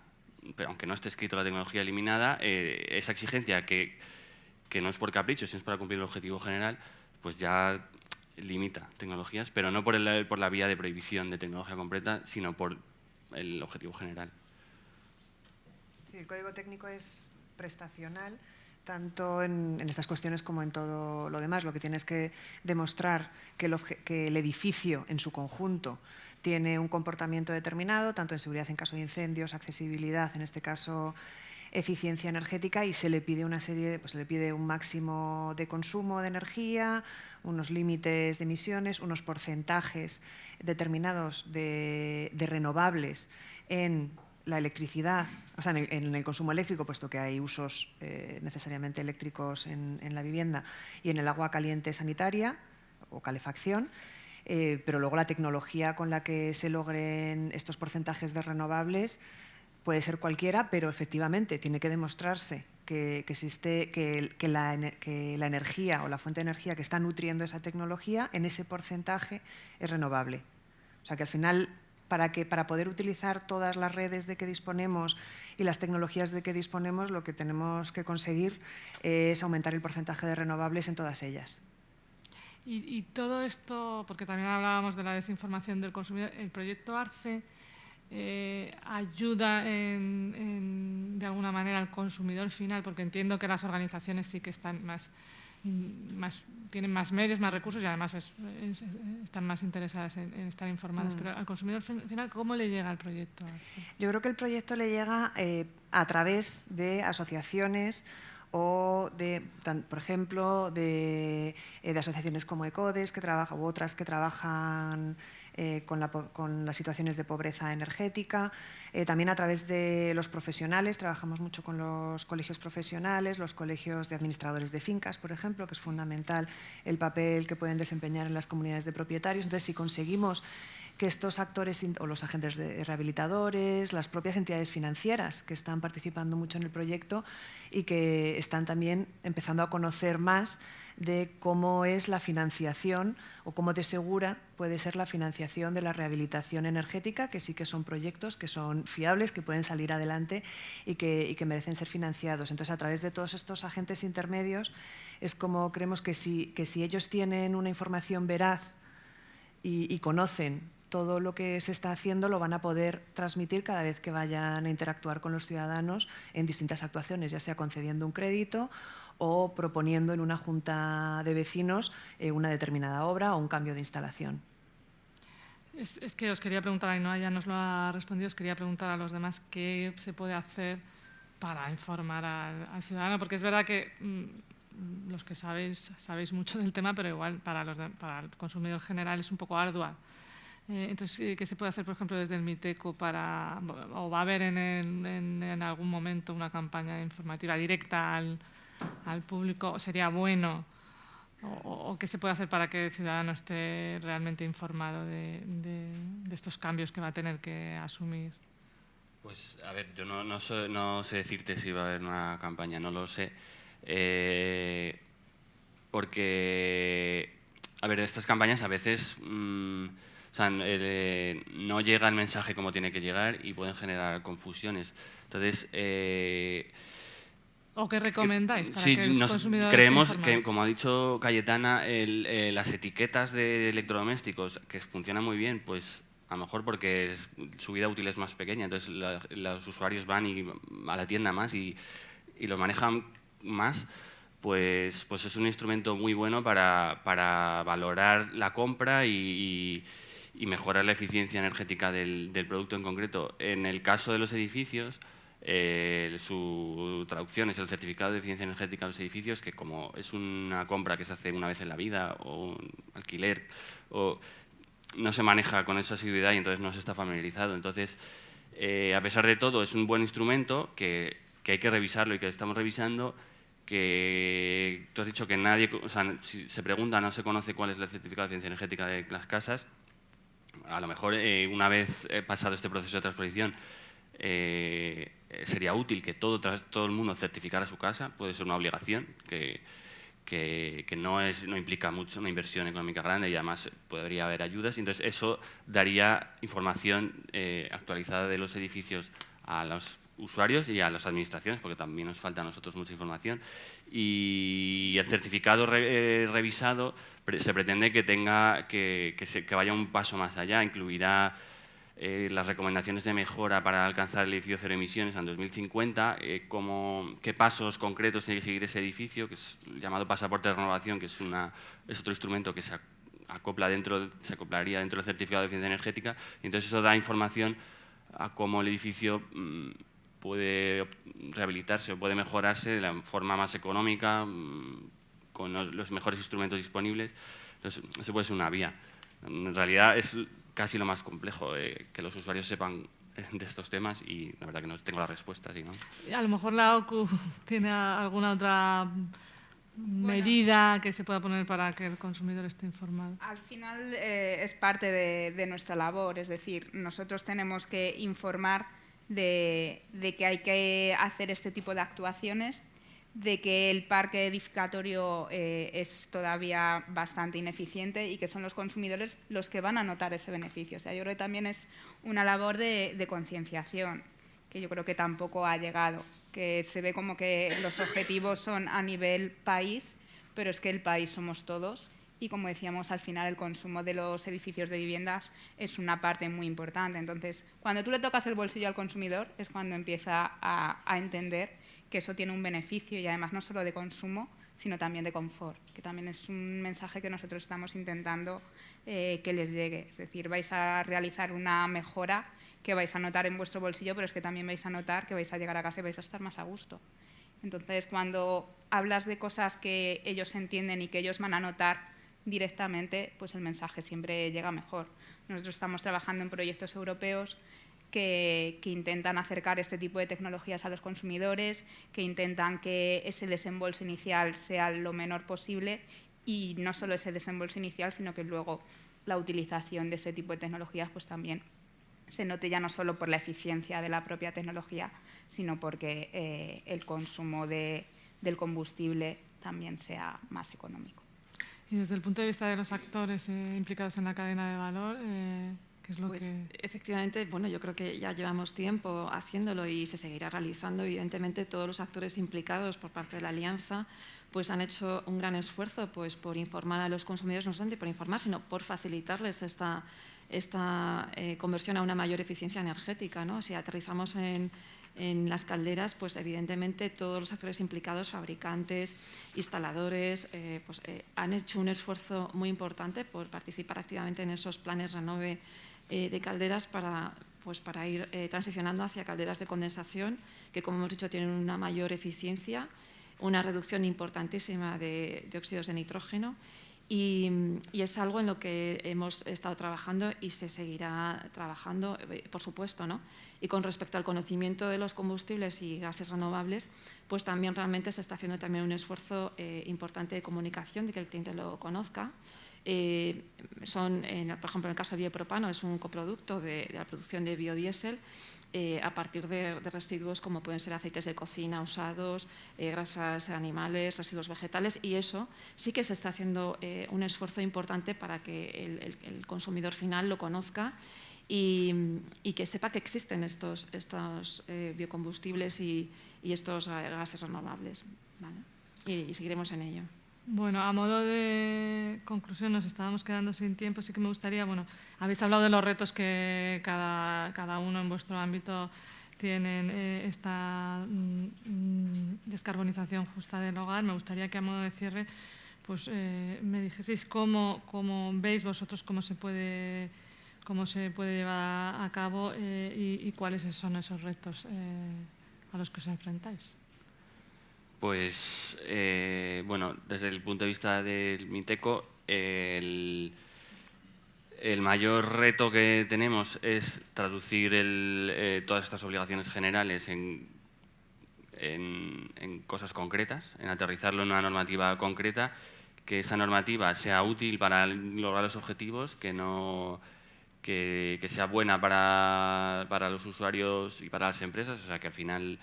Pero aunque no esté escrito la tecnología eliminada, esa exigencia que no es por capricho, sino es para cumplir el objetivo general, pues ya limita tecnologías, pero no por la vía de prohibición de tecnología completa, sino por el objetivo general. Sí, el Código Técnico es prestacional, tanto en estas cuestiones como en todo lo demás. Lo que tienes que demostrar que el edificio en su conjunto tiene un comportamiento determinado, tanto en seguridad en caso de incendios, accesibilidad, en este caso eficiencia energética, y se le pide una serie, pues se le pide un máximo de consumo de energía, unos límites de emisiones, unos porcentajes determinados de renovables en la electricidad, o sea, en el consumo eléctrico, puesto que hay usos necesariamente eléctricos en la vivienda, y en el agua caliente sanitaria o calefacción. Pero luego la tecnología con la que se logren estos porcentajes de renovables puede ser cualquiera, pero efectivamente tiene que demostrarse que la energía o la fuente de energía que está nutriendo esa tecnología en ese porcentaje es renovable. O sea que al final, para poder utilizar todas las redes de que disponemos y las tecnologías de que disponemos, lo que tenemos que conseguir es aumentar el porcentaje de renovables en todas ellas. Y todo esto, porque también hablábamos de la desinformación del consumidor, el proyecto ARCE ayuda de alguna manera al consumidor final, porque entiendo que las organizaciones sí que están tienen más medios, más recursos y además están más interesadas en estar informadas. Pero al consumidor final, ¿cómo le llega el proyecto ARCE? Yo creo que el proyecto le llega a través de asociaciones o por ejemplo, de asociaciones como ECODES, u otras que trabajan con las situaciones de pobreza energética, también a través de los profesionales. Trabajamos mucho con los colegios profesionales, los colegios de administradores de fincas, por ejemplo, que es fundamental el papel que pueden desempeñar en las comunidades de propietarios. Entonces, si conseguimos que estos actores o los agentes rehabilitadores, las propias entidades financieras que están participando mucho en el proyecto y que están también empezando a conocer más de cómo es la financiación o cómo de segura puede ser la financiación de la rehabilitación energética, que sí que son proyectos que son fiables, que pueden salir adelante y que merecen ser financiados. Entonces, a través de todos estos agentes intermedios es como creemos que si ellos tienen una información veraz y conocen todo lo que se está haciendo, lo van a poder transmitir cada vez que vayan a interactuar con los ciudadanos en distintas actuaciones, ya sea concediendo un crédito o proponiendo en una junta de vecinos una determinada obra o un cambio de instalación. Es que os quería preguntar, Ainhoa ya nos lo ha respondido, os quería preguntar a los demás qué se puede hacer para informar al ciudadano, porque es verdad que los que sabéis mucho del tema, pero igual para el consumidor general es un poco ardua. Entonces, ¿qué se puede hacer, por ejemplo, desde el MITECO o va a haber en algún momento una campaña informativa directa al público? ¿Sería bueno? ¿O qué se puede hacer para que el ciudadano esté realmente informado de estos cambios que va a tener que asumir? Pues, a ver, yo no sé decirte si va a haber una campaña, no lo sé. Porque, a ver, estas campañas a veces o sea, no llega el mensaje como tiene que llegar y pueden generar confusiones. Entonces, ¿o qué recomendáis para sí, que el consumidor creemos esté que, informado? como ha dicho Cayetana, las etiquetas de electrodomésticos que funcionan muy bien, pues a lo mejor porque su vida útil es más pequeña, entonces los usuarios van a la tienda más y lo manejan más, pues es un instrumento muy bueno para valorar la compra y mejorar la eficiencia energética del producto en concreto. En el caso de los edificios, su traducción es el certificado de eficiencia energética de los edificios, que como es una compra que se hace una vez en la vida o un alquiler, no se maneja con esa asiduidad y entonces no se está familiarizado. Entonces, a pesar de todo, es un buen instrumento que hay que revisarlo y que estamos revisando, que tú has dicho que nadie, o sea, si se pregunta, no se conoce cuál es el certificado de eficiencia energética de las casas. A lo mejor, una vez pasado este proceso de transposición, sería útil que todo el mundo certificara su casa. Puede ser una obligación que no implica mucho, una inversión económica grande, y además podría haber ayudas. Entonces, eso daría información actualizada de los edificios a los usuarios y a las administraciones, porque también nos falta a nosotros mucha información. Y el certificado revisado se pretende que vaya un paso más allá, incluirá las recomendaciones de mejora para alcanzar el edificio cero emisiones en 2050, qué pasos concretos tiene que seguir ese edificio, que es llamado pasaporte de renovación, que es otro instrumento que se acoplaría dentro del certificado de eficiencia energética, y entonces eso da información a cómo el edificio puede rehabilitarse o puede mejorarse de la forma más económica, con los mejores instrumentos disponibles. Entonces, eso puede ser una vía. En realidad es casi lo más complejo, que los usuarios sepan de estos temas, y la verdad que no tengo la respuesta. ¿Sí, no? A lo mejor la OCU tiene alguna otra medida que se pueda poner para que el consumidor esté informado. Al final es parte de nuestra labor, es decir, nosotros tenemos que informar de que hay que hacer este tipo de actuaciones, de que el parque edificatorio es todavía bastante ineficiente y que son los consumidores los que van a notar ese beneficio. O sea, yo creo que también es una labor de concienciación, que yo creo que tampoco ha llegado, que se ve como que los objetivos son a nivel país, pero es que el país somos todos. Y como decíamos, al final el consumo de los edificios de viviendas es una parte muy importante. Entonces, cuando tú le tocas el bolsillo al consumidor es cuando empieza a entender que eso tiene un beneficio, y además no solo de consumo, sino también de confort, que también es un mensaje que nosotros estamos intentando que les llegue. Es decir, vais a realizar una mejora que vais a notar en vuestro bolsillo, pero es que también vais a notar que vais a llegar a casa y vais a estar más a gusto. Entonces, cuando hablas de cosas que ellos entienden y que ellos van a notar directamente, pues el mensaje siempre llega mejor. Nosotros estamos trabajando en proyectos europeos que intentan acercar este tipo de tecnologías a los consumidores, que intentan que ese desembolso inicial sea lo menor posible, y no solo ese desembolso inicial, sino que luego la utilización de ese tipo de tecnologías pues también se note, ya no solo por la eficiencia de la propia tecnología, sino porque el consumo del combustible también sea más económico. Y desde el punto de vista de los actores implicados en la cadena de valor, ¿qué es lo pues, que...? Efectivamente, bueno, yo creo que ya llevamos tiempo haciéndolo y se seguirá realizando. Evidentemente, todos los actores implicados por parte de la Alianza pues han hecho un gran esfuerzo pues, por informar a los consumidores, no solamente por informar, sino por facilitarles esta conversión a una mayor eficiencia energética, ¿no? Si aterrizamos en las calderas, pues evidentemente todos los actores implicados, fabricantes, instaladores, han hecho un esfuerzo muy importante por participar activamente en esos planes Renove de calderas para ir transicionando hacia calderas de condensación, que como hemos dicho tienen una mayor eficiencia, una reducción importantísima de óxidos de nitrógeno y es algo en lo que hemos estado trabajando y se seguirá trabajando, por supuesto, ¿no? Y con respecto al conocimiento de los combustibles y gases renovables, pues también realmente se está haciendo también un esfuerzo importante de comunicación, de que el cliente lo conozca. Por ejemplo, en el caso del biopropano, es un coproducto de la producción de biodiesel a partir de residuos como pueden ser aceites de cocina usados, grasas animales, residuos vegetales, y eso sí que se está haciendo un esfuerzo importante para que el consumidor final lo conozca y que sepa que existen estos biocombustibles y estos gases renovables, ¿vale? Y seguiremos en ello. Bueno, a modo de conclusión, nos estábamos quedando sin tiempo, sí que me gustaría, bueno, habéis hablado de los retos que cada uno en vuestro ámbito tienen esta descarbonización justa del hogar. Me gustaría que a modo de cierre pues, me dijeseis cómo veis vosotros cómo se puede llevar a cabo y cuáles son esos retos a los que os enfrentáis. Pues, bueno, desde el punto de vista del MINTECO, el mayor reto que tenemos es traducir todas estas obligaciones generales en cosas concretas, en aterrizarlo en una normativa concreta, que esa normativa sea útil para lograr los objetivos, que sea buena para los usuarios y para las empresas, o sea, que al final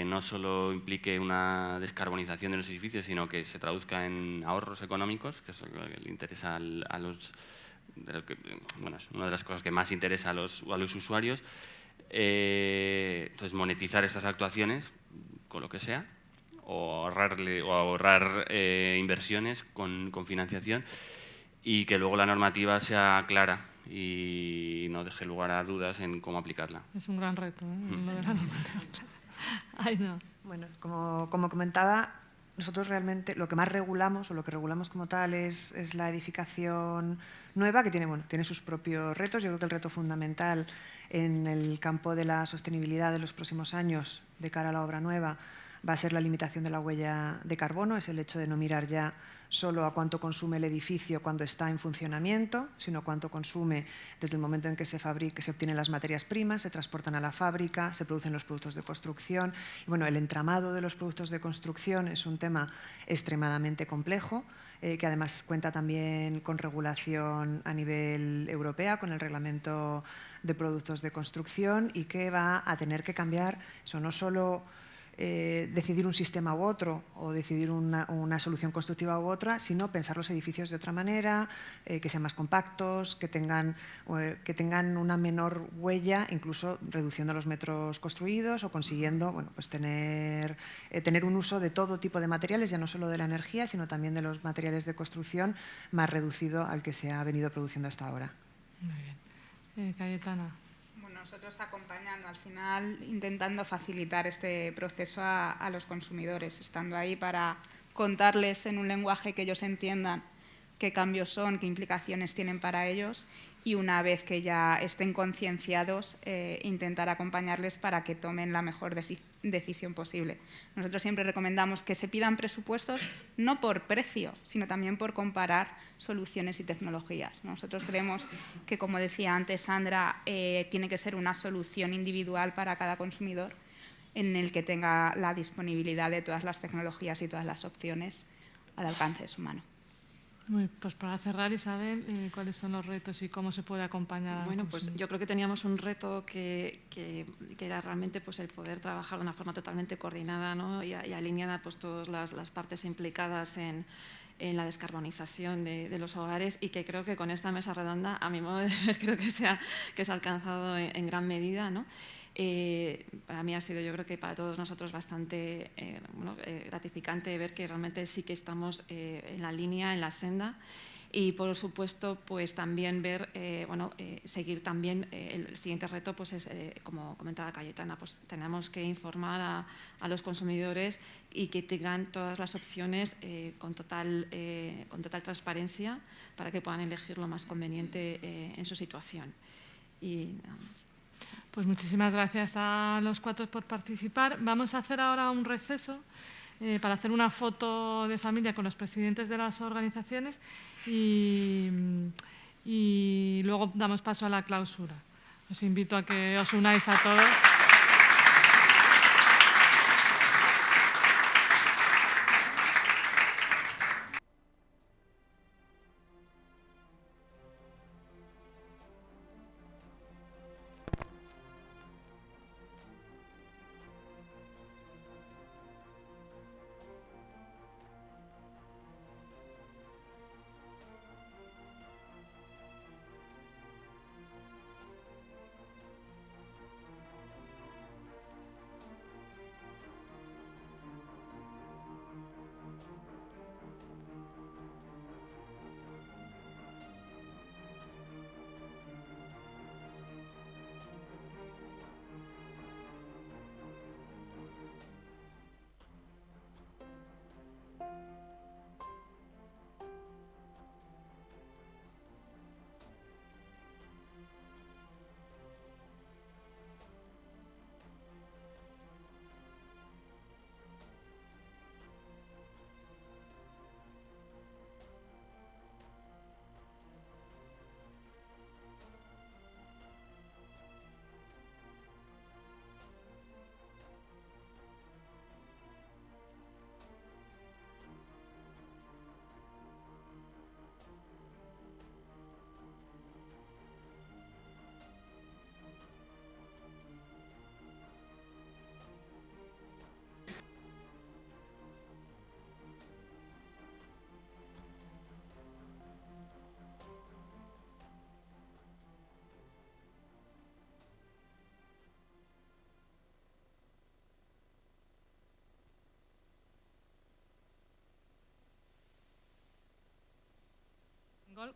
no solo implique una descarbonización de los edificios, sino que se traduzca en ahorros económicos, que es lo que le interesa a los... Bueno, es una de las cosas que más interesa a los usuarios. Entonces, monetizar estas actuaciones con lo que sea, o ahorrar inversiones con financiación, y que luego la normativa sea clara y no deje lugar a dudas en cómo aplicarla. Es un gran reto, lo de la normativa. Ay, no. Bueno, como comentaba, nosotros realmente lo que más regulamos o lo que regulamos como tal es la edificación nueva, que tiene sus propios retos. Yo creo que el reto fundamental en el campo de la sostenibilidad de los próximos años de cara a la obra nueva va a ser la limitación de la huella de carbono, es el hecho de no mirar ya solo a cuánto consume el edificio cuando está en funcionamiento, sino cuánto consume desde el momento en que se obtienen las materias primas, se transportan a la fábrica, se producen los productos de construcción. Y bueno, el entramado de los productos de construcción es un tema extremadamente complejo, que además cuenta también con regulación a nivel europea, con el reglamento de productos de construcción, y que va a tener que cambiar eso, no solo decidir un sistema u otro o decidir una solución constructiva u otra, sino pensar los edificios de otra manera, que sean más compactos, que tengan una menor huella, incluso reduciendo los metros construidos o consiguiendo pues tener un uso de todo tipo de materiales, ya no solo de la energía, sino también de los materiales de construcción, más reducido al que se ha venido produciendo hasta ahora. Muy bien. Cayetana. Nosotros acompañando, al final intentando facilitar este proceso a los consumidores, estando ahí para contarles en un lenguaje que ellos entiendan qué cambios son, qué implicaciones tienen para ellos, y una vez que ya estén concienciados, intentar acompañarles para que tomen la mejor decisión posible. Nosotros siempre recomendamos que se pidan presupuestos no por precio, sino también por comparar soluciones y tecnologías. Nosotros creemos que, como decía antes Sandra, tiene que ser una solución individual para cada consumidor en el que tenga la disponibilidad de todas las tecnologías y todas las opciones al alcance de su mano. Pues para cerrar, Isabel, ¿cuáles son los retos y cómo se puede acompañar? Bueno, pues yo creo que teníamos un reto que era realmente pues el poder trabajar de una forma totalmente coordinada, ¿no? y alineada pues todas las partes implicadas en la descarbonización de los hogares, y que creo que con esta mesa redonda, a mi modo de ver, creo que se ha alcanzado en gran medida, ¿no? Para mí ha sido, yo creo que para todos nosotros, bastante gratificante ver que realmente sí que estamos en la línea, en la senda, Y, por supuesto, pues también ver, seguir también el siguiente reto, pues es, como comentaba Cayetana, pues tenemos que informar a los consumidores y que tengan todas las opciones con total transparencia para que puedan elegir lo más conveniente en su situación. Y nada más. Pues muchísimas gracias a los 4 por participar. Vamos a hacer ahora un receso para hacer una foto de familia con los presidentes de las organizaciones y luego damos paso a la clausura. Os invito a que os unáis a todos.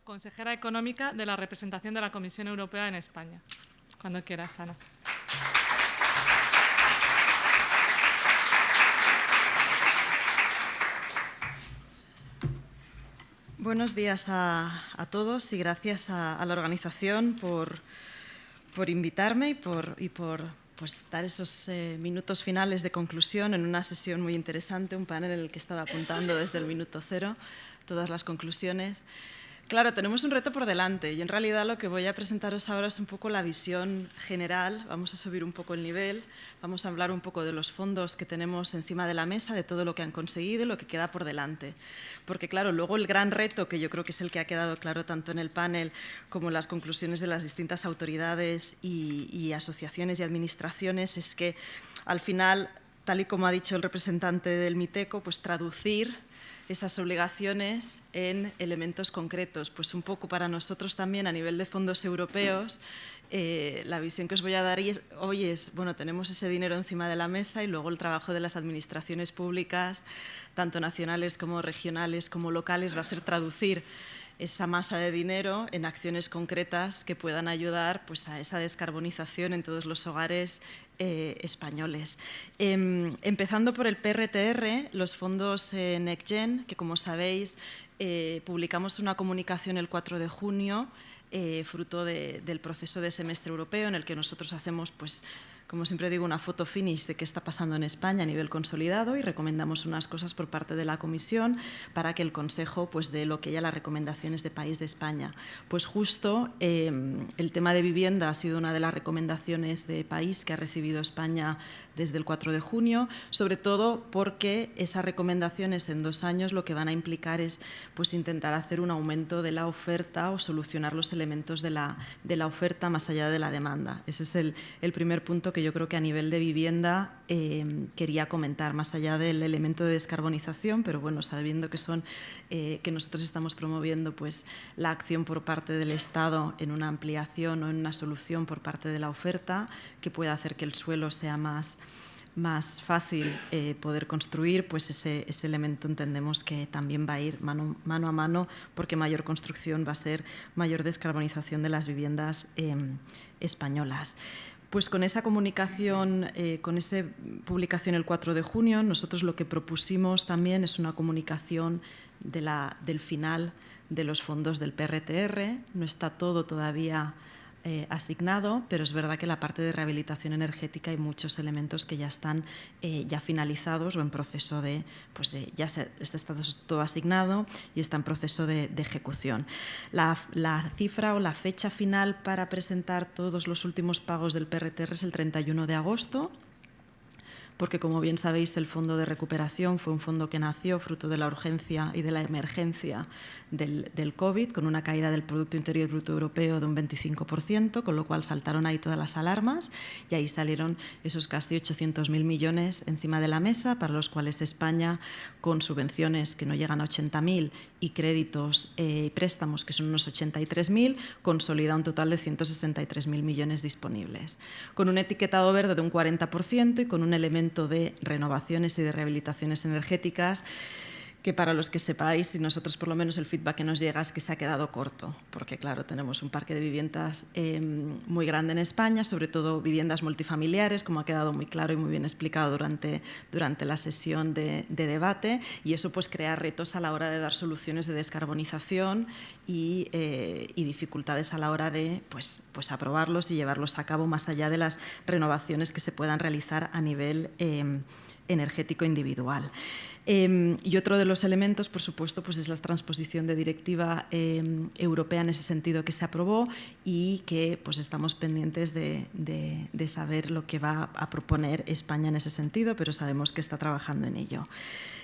Consejera Económica de la representación de la Comisión Europea en España. Cuando quieras, Ana. Buenos días a todos y gracias a la organización por invitarme y por pues, dar esos minutos finales de conclusión en una sesión muy interesante, un panel en el que he estado apuntando desde el minuto 0 todas las conclusiones. Claro, tenemos un reto por delante y en realidad lo que voy a presentaros ahora es un poco la visión general. Vamos a subir un poco el nivel, vamos a hablar un poco de los fondos que tenemos encima de la mesa, de todo lo que han conseguido y lo que queda por delante. Porque claro, luego el gran reto, que yo creo que es el que ha quedado claro tanto en el panel como en las conclusiones de las distintas autoridades y asociaciones y administraciones, es que al final, tal y como ha dicho el representante del MITECO, pues traducir esas obligaciones en elementos concretos. Pues un poco para nosotros también a nivel de fondos europeos, la visión que os voy a dar hoy es, bueno, tenemos ese dinero encima de la mesa y luego el trabajo de las administraciones públicas, tanto nacionales como regionales como locales, va a ser traducir esa masa de dinero en acciones concretas que puedan ayudar pues, a esa descarbonización en todos los hogares españoles. Empezando por el PRTR, los fondos NextGen, que como sabéis publicamos una comunicación el 4 de junio, fruto del proceso de semestre europeo en el que nosotros hacemos, pues, como siempre digo, una foto finish de qué está pasando en España a nivel consolidado y recomendamos unas cosas por parte de la Comisión para que el Consejo pues, dé lo que ya las recomendaciones de país de España. Pues justo el tema de vivienda ha sido una de las recomendaciones de país que ha recibido España desde el 4 de junio, sobre todo porque esas recomendaciones en 2 años lo que van a implicar es pues, intentar hacer un aumento de la oferta o solucionar los elementos de la oferta más allá de la demanda. Ese es el primer punto que yo creo que a nivel de vivienda quería comentar, más allá del elemento de descarbonización, pero bueno, sabiendo que nosotros estamos promoviendo pues, la acción por parte del Estado en una ampliación o en una solución por parte de la oferta que pueda hacer que el suelo sea más más fácil poder construir, pues ese elemento entendemos que también va a ir mano a mano, porque mayor construcción va a ser mayor descarbonización de las viviendas españolas. Pues con esa comunicación, con esa publicación el 4 de junio, nosotros lo que propusimos también es una comunicación del final de los fondos del PRTR. No está todo todavía asignado, pero es verdad que la parte de rehabilitación energética hay muchos elementos que ya están ya finalizados o en proceso ya está todo asignado y está en proceso de ejecución. La cifra o la fecha final para presentar todos los últimos pagos del PRTR es el 31 de agosto, porque como bien sabéis el Fondo de Recuperación fue un fondo que nació fruto de la urgencia y de la emergencia del COVID, con una caída del Producto Interior Bruto Europeo de un 25%, con lo cual saltaron ahí todas las alarmas y ahí salieron esos casi 800.000 millones encima de la mesa, para los cuales España, con subvenciones que no llegan a 80.000 y créditos y préstamos que son unos 83.000, consolida un total de 163.000 millones disponibles, con un etiquetado verde de un 40% y con un elemento de renovaciones y de rehabilitaciones energéticas que, para los que sepáis, y nosotros por lo menos el feedback que nos llega es que se ha quedado corto, porque claro, tenemos un parque de viviendas muy grande en España, sobre todo viviendas multifamiliares, como ha quedado muy claro y muy bien explicado durante la sesión de debate, y eso pues crea retos a la hora de dar soluciones de descarbonización y dificultades a la hora de pues aprobarlos y llevarlos a cabo, más allá de las renovaciones que se puedan realizar a nivel energético individual. Y otro de los elementos, por supuesto, pues es la transposición de directiva europea en ese sentido que se aprobó y que pues estamos pendientes de saber lo que va a proponer España en ese sentido, pero sabemos que está trabajando en ello.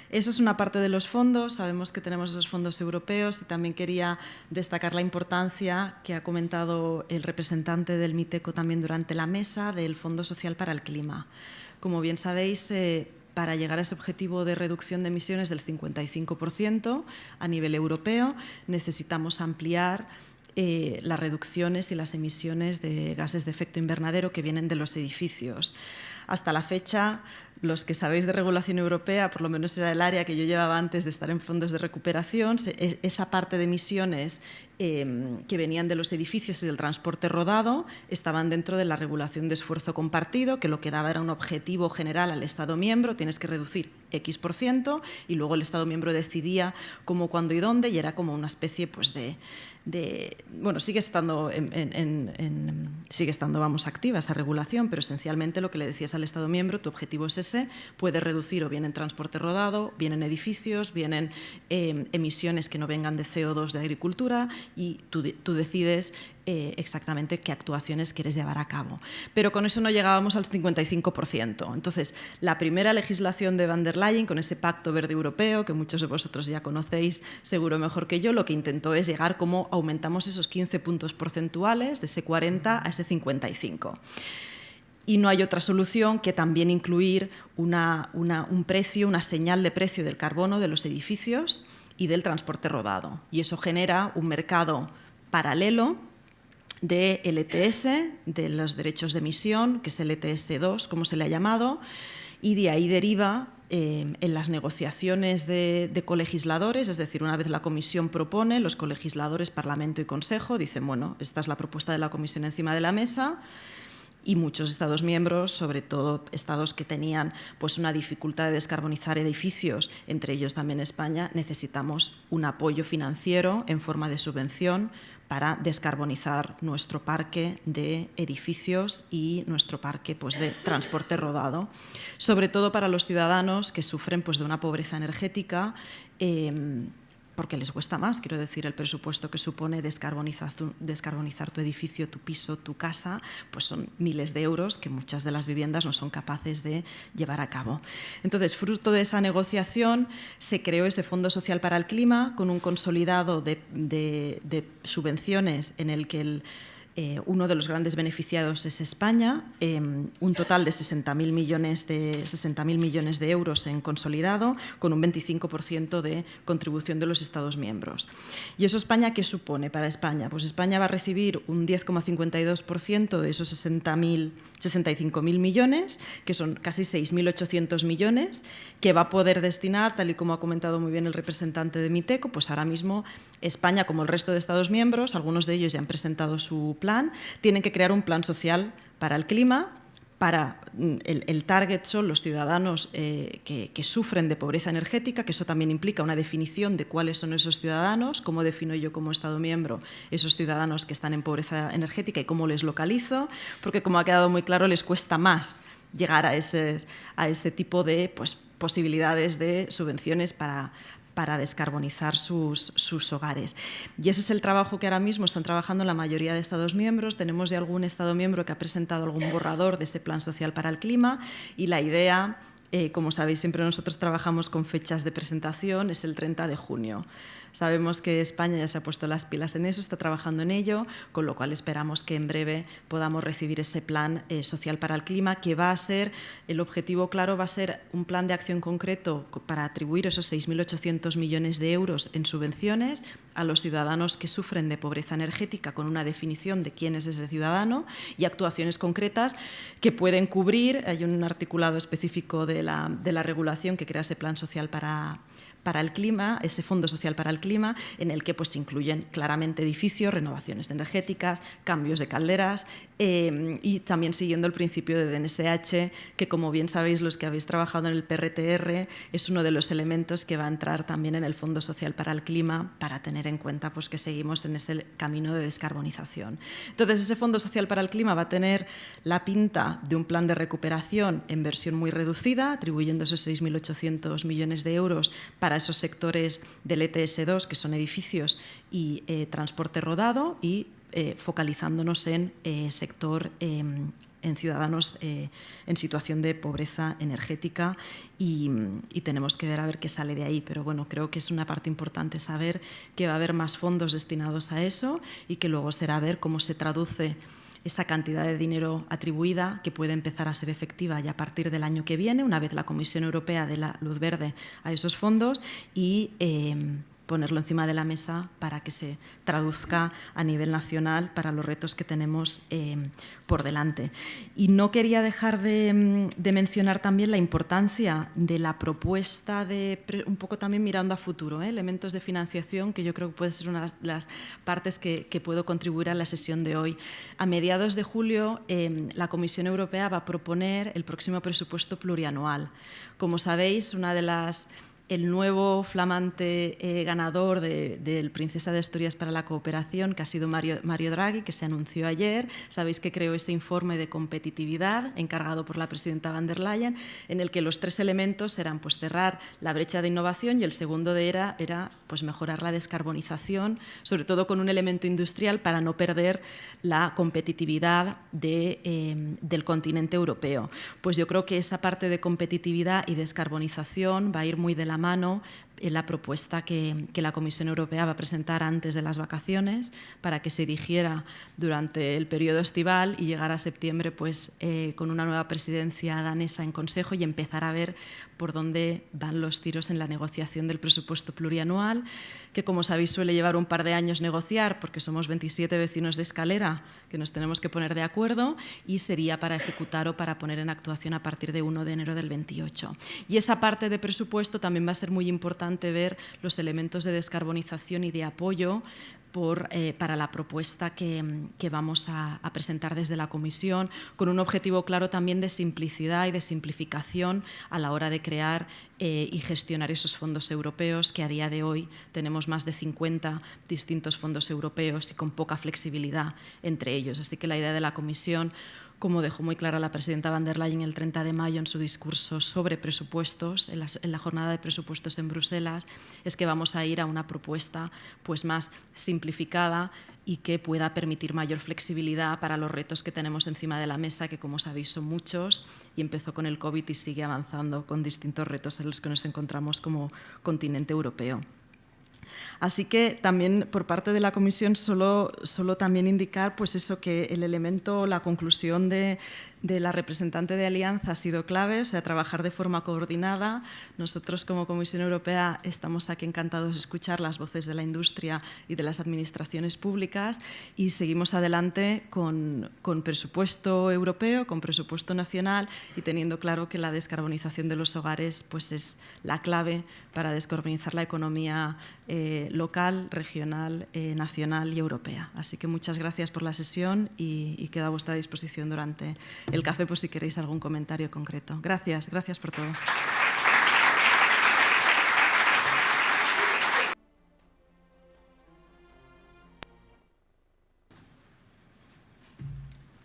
Eso es una parte de los fondos, sabemos que tenemos esos fondos europeos y también quería destacar la importancia que ha comentado el representante del MITECO también durante la mesa del Fondo Social para el Clima. Como bien sabéis, para llegar a ese objetivo de reducción de emisiones del 55% a nivel europeo, necesitamos ampliar las reducciones y las emisiones de gases de efecto invernadero que vienen de los edificios. Hasta la fecha, los que sabéis de regulación europea, por lo menos era el área que yo llevaba antes de estar en fondos de recuperación, esa parte de emisiones que venían de los edificios y del transporte rodado estaban dentro de la regulación de esfuerzo compartido, que lo que daba era un objetivo general al Estado miembro: tienes que reducir X%, y luego el Estado miembro decidía cómo, cuándo y dónde, y era como una especie pues bueno, sigue estando vamos, activa esa regulación, pero esencialmente lo que le decías al Estado miembro: tu objetivo es ese, puedes reducir o bien en transporte rodado, bien en edificios, bien en emisiones que no vengan de CO2 de agricultura, y tú decides exactamente qué actuaciones quieres llevar a cabo. Pero con eso no llegábamos al 55%. Entonces, la primera legislación de Van der Leyen, con ese Pacto Verde Europeo, que muchos de vosotros ya conocéis seguro mejor que yo, lo que intentó es llegar cómo aumentamos esos 15 puntos porcentuales, de ese 40 a ese 55. Y no hay otra solución que también incluir un precio, una señal de precio del carbono de los edificios y del transporte rodado. Y eso genera un mercado paralelo de LTS, de los derechos de emisión, que es el ETS2, como se le ha llamado, y de ahí deriva en las negociaciones de colegisladores, es decir, una vez la Comisión propone, los colegisladores, Parlamento y Consejo, dicen, bueno, esta es la propuesta de la Comisión encima de la mesa, y muchos Estados miembros, sobre todo estados que tenían pues una dificultad de descarbonizar edificios, entre ellos también España, necesitamos un apoyo financiero en forma de subvención para descarbonizar nuestro parque de edificios y nuestro parque pues, de transporte rodado, sobre todo para los ciudadanos que sufren pues, de una pobreza energética, porque les cuesta más, quiero decir, el presupuesto que supone descarbonizar tu edificio, tu piso, tu casa, pues son miles de euros que muchas de las viviendas no son capaces de llevar a cabo. Entonces, fruto de esa negociación, se creó ese Fondo Social para el Clima con un consolidado de subvenciones en el que uno de los grandes beneficiados es España, un total de 60.000 millones de euros en consolidado, con un 25% de contribución de los Estados miembros. ¿Y eso España qué supone para España? Pues España va a recibir un 10,52% de esos 65.000 millones, que son casi 6.800 millones, que va a poder destinar, tal y como ha comentado muy bien el representante de Miteco, pues ahora mismo España, como el resto de Estados miembros, algunos de ellos ya han presentado su plan, tienen que crear un plan social para el clima. El target son los ciudadanos que sufren de pobreza energética, que eso también implica una definición de cuáles son esos ciudadanos, cómo defino yo como Estado miembro esos ciudadanos que están en pobreza energética y cómo les localizo, porque como ha quedado muy claro, les cuesta más llegar a ese tipo de posibilidades de subvenciones para descarbonizar sus hogares. Y ese es el trabajo que ahora mismo están trabajando la mayoría de Estados miembros. Tenemos ya algún Estado miembro que ha presentado algún borrador de ese Plan Social para el Clima y la idea, como sabéis, siempre nosotros trabajamos con fechas de presentación, es el 30 de junio. Sabemos que España ya se ha puesto las pilas en eso, está trabajando en ello, con lo cual esperamos que en breve podamos recibir ese plan social para el clima, que va a ser, el objetivo claro va a ser un plan de acción concreto para atribuir esos 6.800 millones de euros en subvenciones a los ciudadanos que sufren de pobreza energética, con una definición de quién es ese ciudadano y actuaciones concretas que pueden cubrir. Hay un articulado específico de la regulación que crea ese plan social para el clima, ese Fondo Social para el Clima, en el que se incluyen claramente edificios, renovaciones energéticas, cambios de calderas y también siguiendo el principio de DNSH, que como bien sabéis los que habéis trabajado en el PRTR, es uno de los elementos que va a entrar también en el Fondo Social para el Clima para tener en cuenta que seguimos en ese camino de descarbonización. Entonces, ese Fondo Social para el Clima va a tener la pinta de un plan de recuperación en versión muy reducida, atribuyendo esos 6.800 millones de euros para esos sectores del ETS2, que son edificios y transporte rodado, y focalizándonos en sector en ciudadanos en situación de pobreza energética y tenemos que ver a ver qué sale de ahí. Pero bueno, creo que es una parte importante saber que va a haber más fondos destinados a eso y que luego será ver cómo se traduce esa cantidad de dinero atribuida, que puede empezar a ser efectiva ya a partir del año que viene, una vez la Comisión Europea dé la luz verde a esos fondos, y ponerlo encima de la mesa para que se traduzca a nivel nacional para los retos que tenemos por delante. Y no quería dejar de mencionar también la importancia de la propuesta un poco también mirando a futuro, elementos de financiación, que yo creo que puede ser una de las partes que puedo contribuir a la sesión de hoy. A mediados de julio, la Comisión Europea va a proponer el próximo presupuesto plurianual. Como sabéis, el nuevo flamante ganador del Princesa de Asturias para la Cooperación, que ha sido Mario Draghi, que se anunció ayer. Sabéis que creó ese informe de competitividad encargado por la presidenta van der Leyen, en el que los 3 elementos eran cerrar la brecha de innovación, y el segundo era mejorar la descarbonización, sobre todo con un elemento industrial para no perder la competitividad del continente europeo. Pues yo creo que esa parte de competitividad y descarbonización va a ir muy de la mano en la propuesta que la Comisión Europea va a presentar antes de las vacaciones, para que se dirigiera durante el periodo estival y llegara a septiembre con una nueva presidencia danesa en Consejo, y empezar a ver por dónde van los tiros en la negociación del presupuesto plurianual, que como sabéis suele llevar un par de años negociar, porque somos 27 vecinos de escalera que nos tenemos que poner de acuerdo, y sería para ejecutar o para poner en actuación a partir de 1 de enero del 28. Y esa parte de presupuesto también va a ser muy importante ver los elementos de descarbonización y de apoyo para la propuesta que vamos a presentar desde la Comisión, con un objetivo claro también de simplicidad y de simplificación a la hora de crear y gestionar esos fondos europeos, que a día de hoy tenemos más de 50 distintos fondos europeos y con poca flexibilidad entre ellos. Así que la idea de la Comisión, como dejó muy clara la presidenta van der Leyen el 30 de mayo en su discurso sobre presupuestos, en la jornada de presupuestos en Bruselas, es que vamos a ir a una propuesta más simplificada y que pueda permitir mayor flexibilidad para los retos que tenemos encima de la mesa, que como sabéis son muchos, y empezó con el COVID y sigue avanzando con distintos retos en los que nos encontramos como continente europeo. Así que también por parte de la Comisión solo también indicar pues eso, que el elemento, la conclusión de la representante de Alianza ha sido clave, o sea, trabajar de forma coordinada. Nosotros como Comisión Europea estamos aquí encantados de escuchar las voces de la industria y de las administraciones públicas y seguimos adelante con presupuesto europeo, con presupuesto nacional y teniendo claro que la descarbonización de los hogares pues, es la clave para descarbonizar la economía local, regional, nacional y europea. Así que muchas gracias por la sesión y quedo a vuestra disposición durante el café por si queréis algún comentario concreto. Gracias, gracias por todo.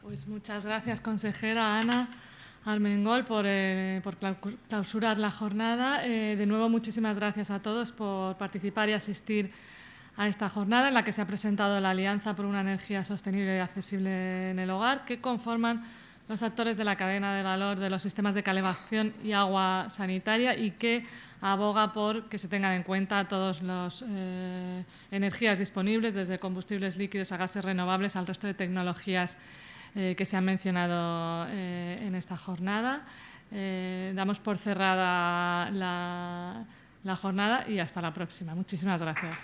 Pues muchas gracias, consejera Ana Armengol, por clausurar la jornada. De nuevo, muchísimas gracias a todos por participar y asistir a esta jornada en la que se ha presentado la Alianza por una energía sostenible y accesible en el hogar, que conforman los actores de la cadena de valor de los sistemas de calefacción y agua sanitaria y que aboga por que se tengan en cuenta todas las energías disponibles, desde combustibles líquidos a gases renovables al resto de tecnologías que se han mencionado en esta jornada. Damos por cerrada la jornada y hasta la próxima. Muchísimas gracias.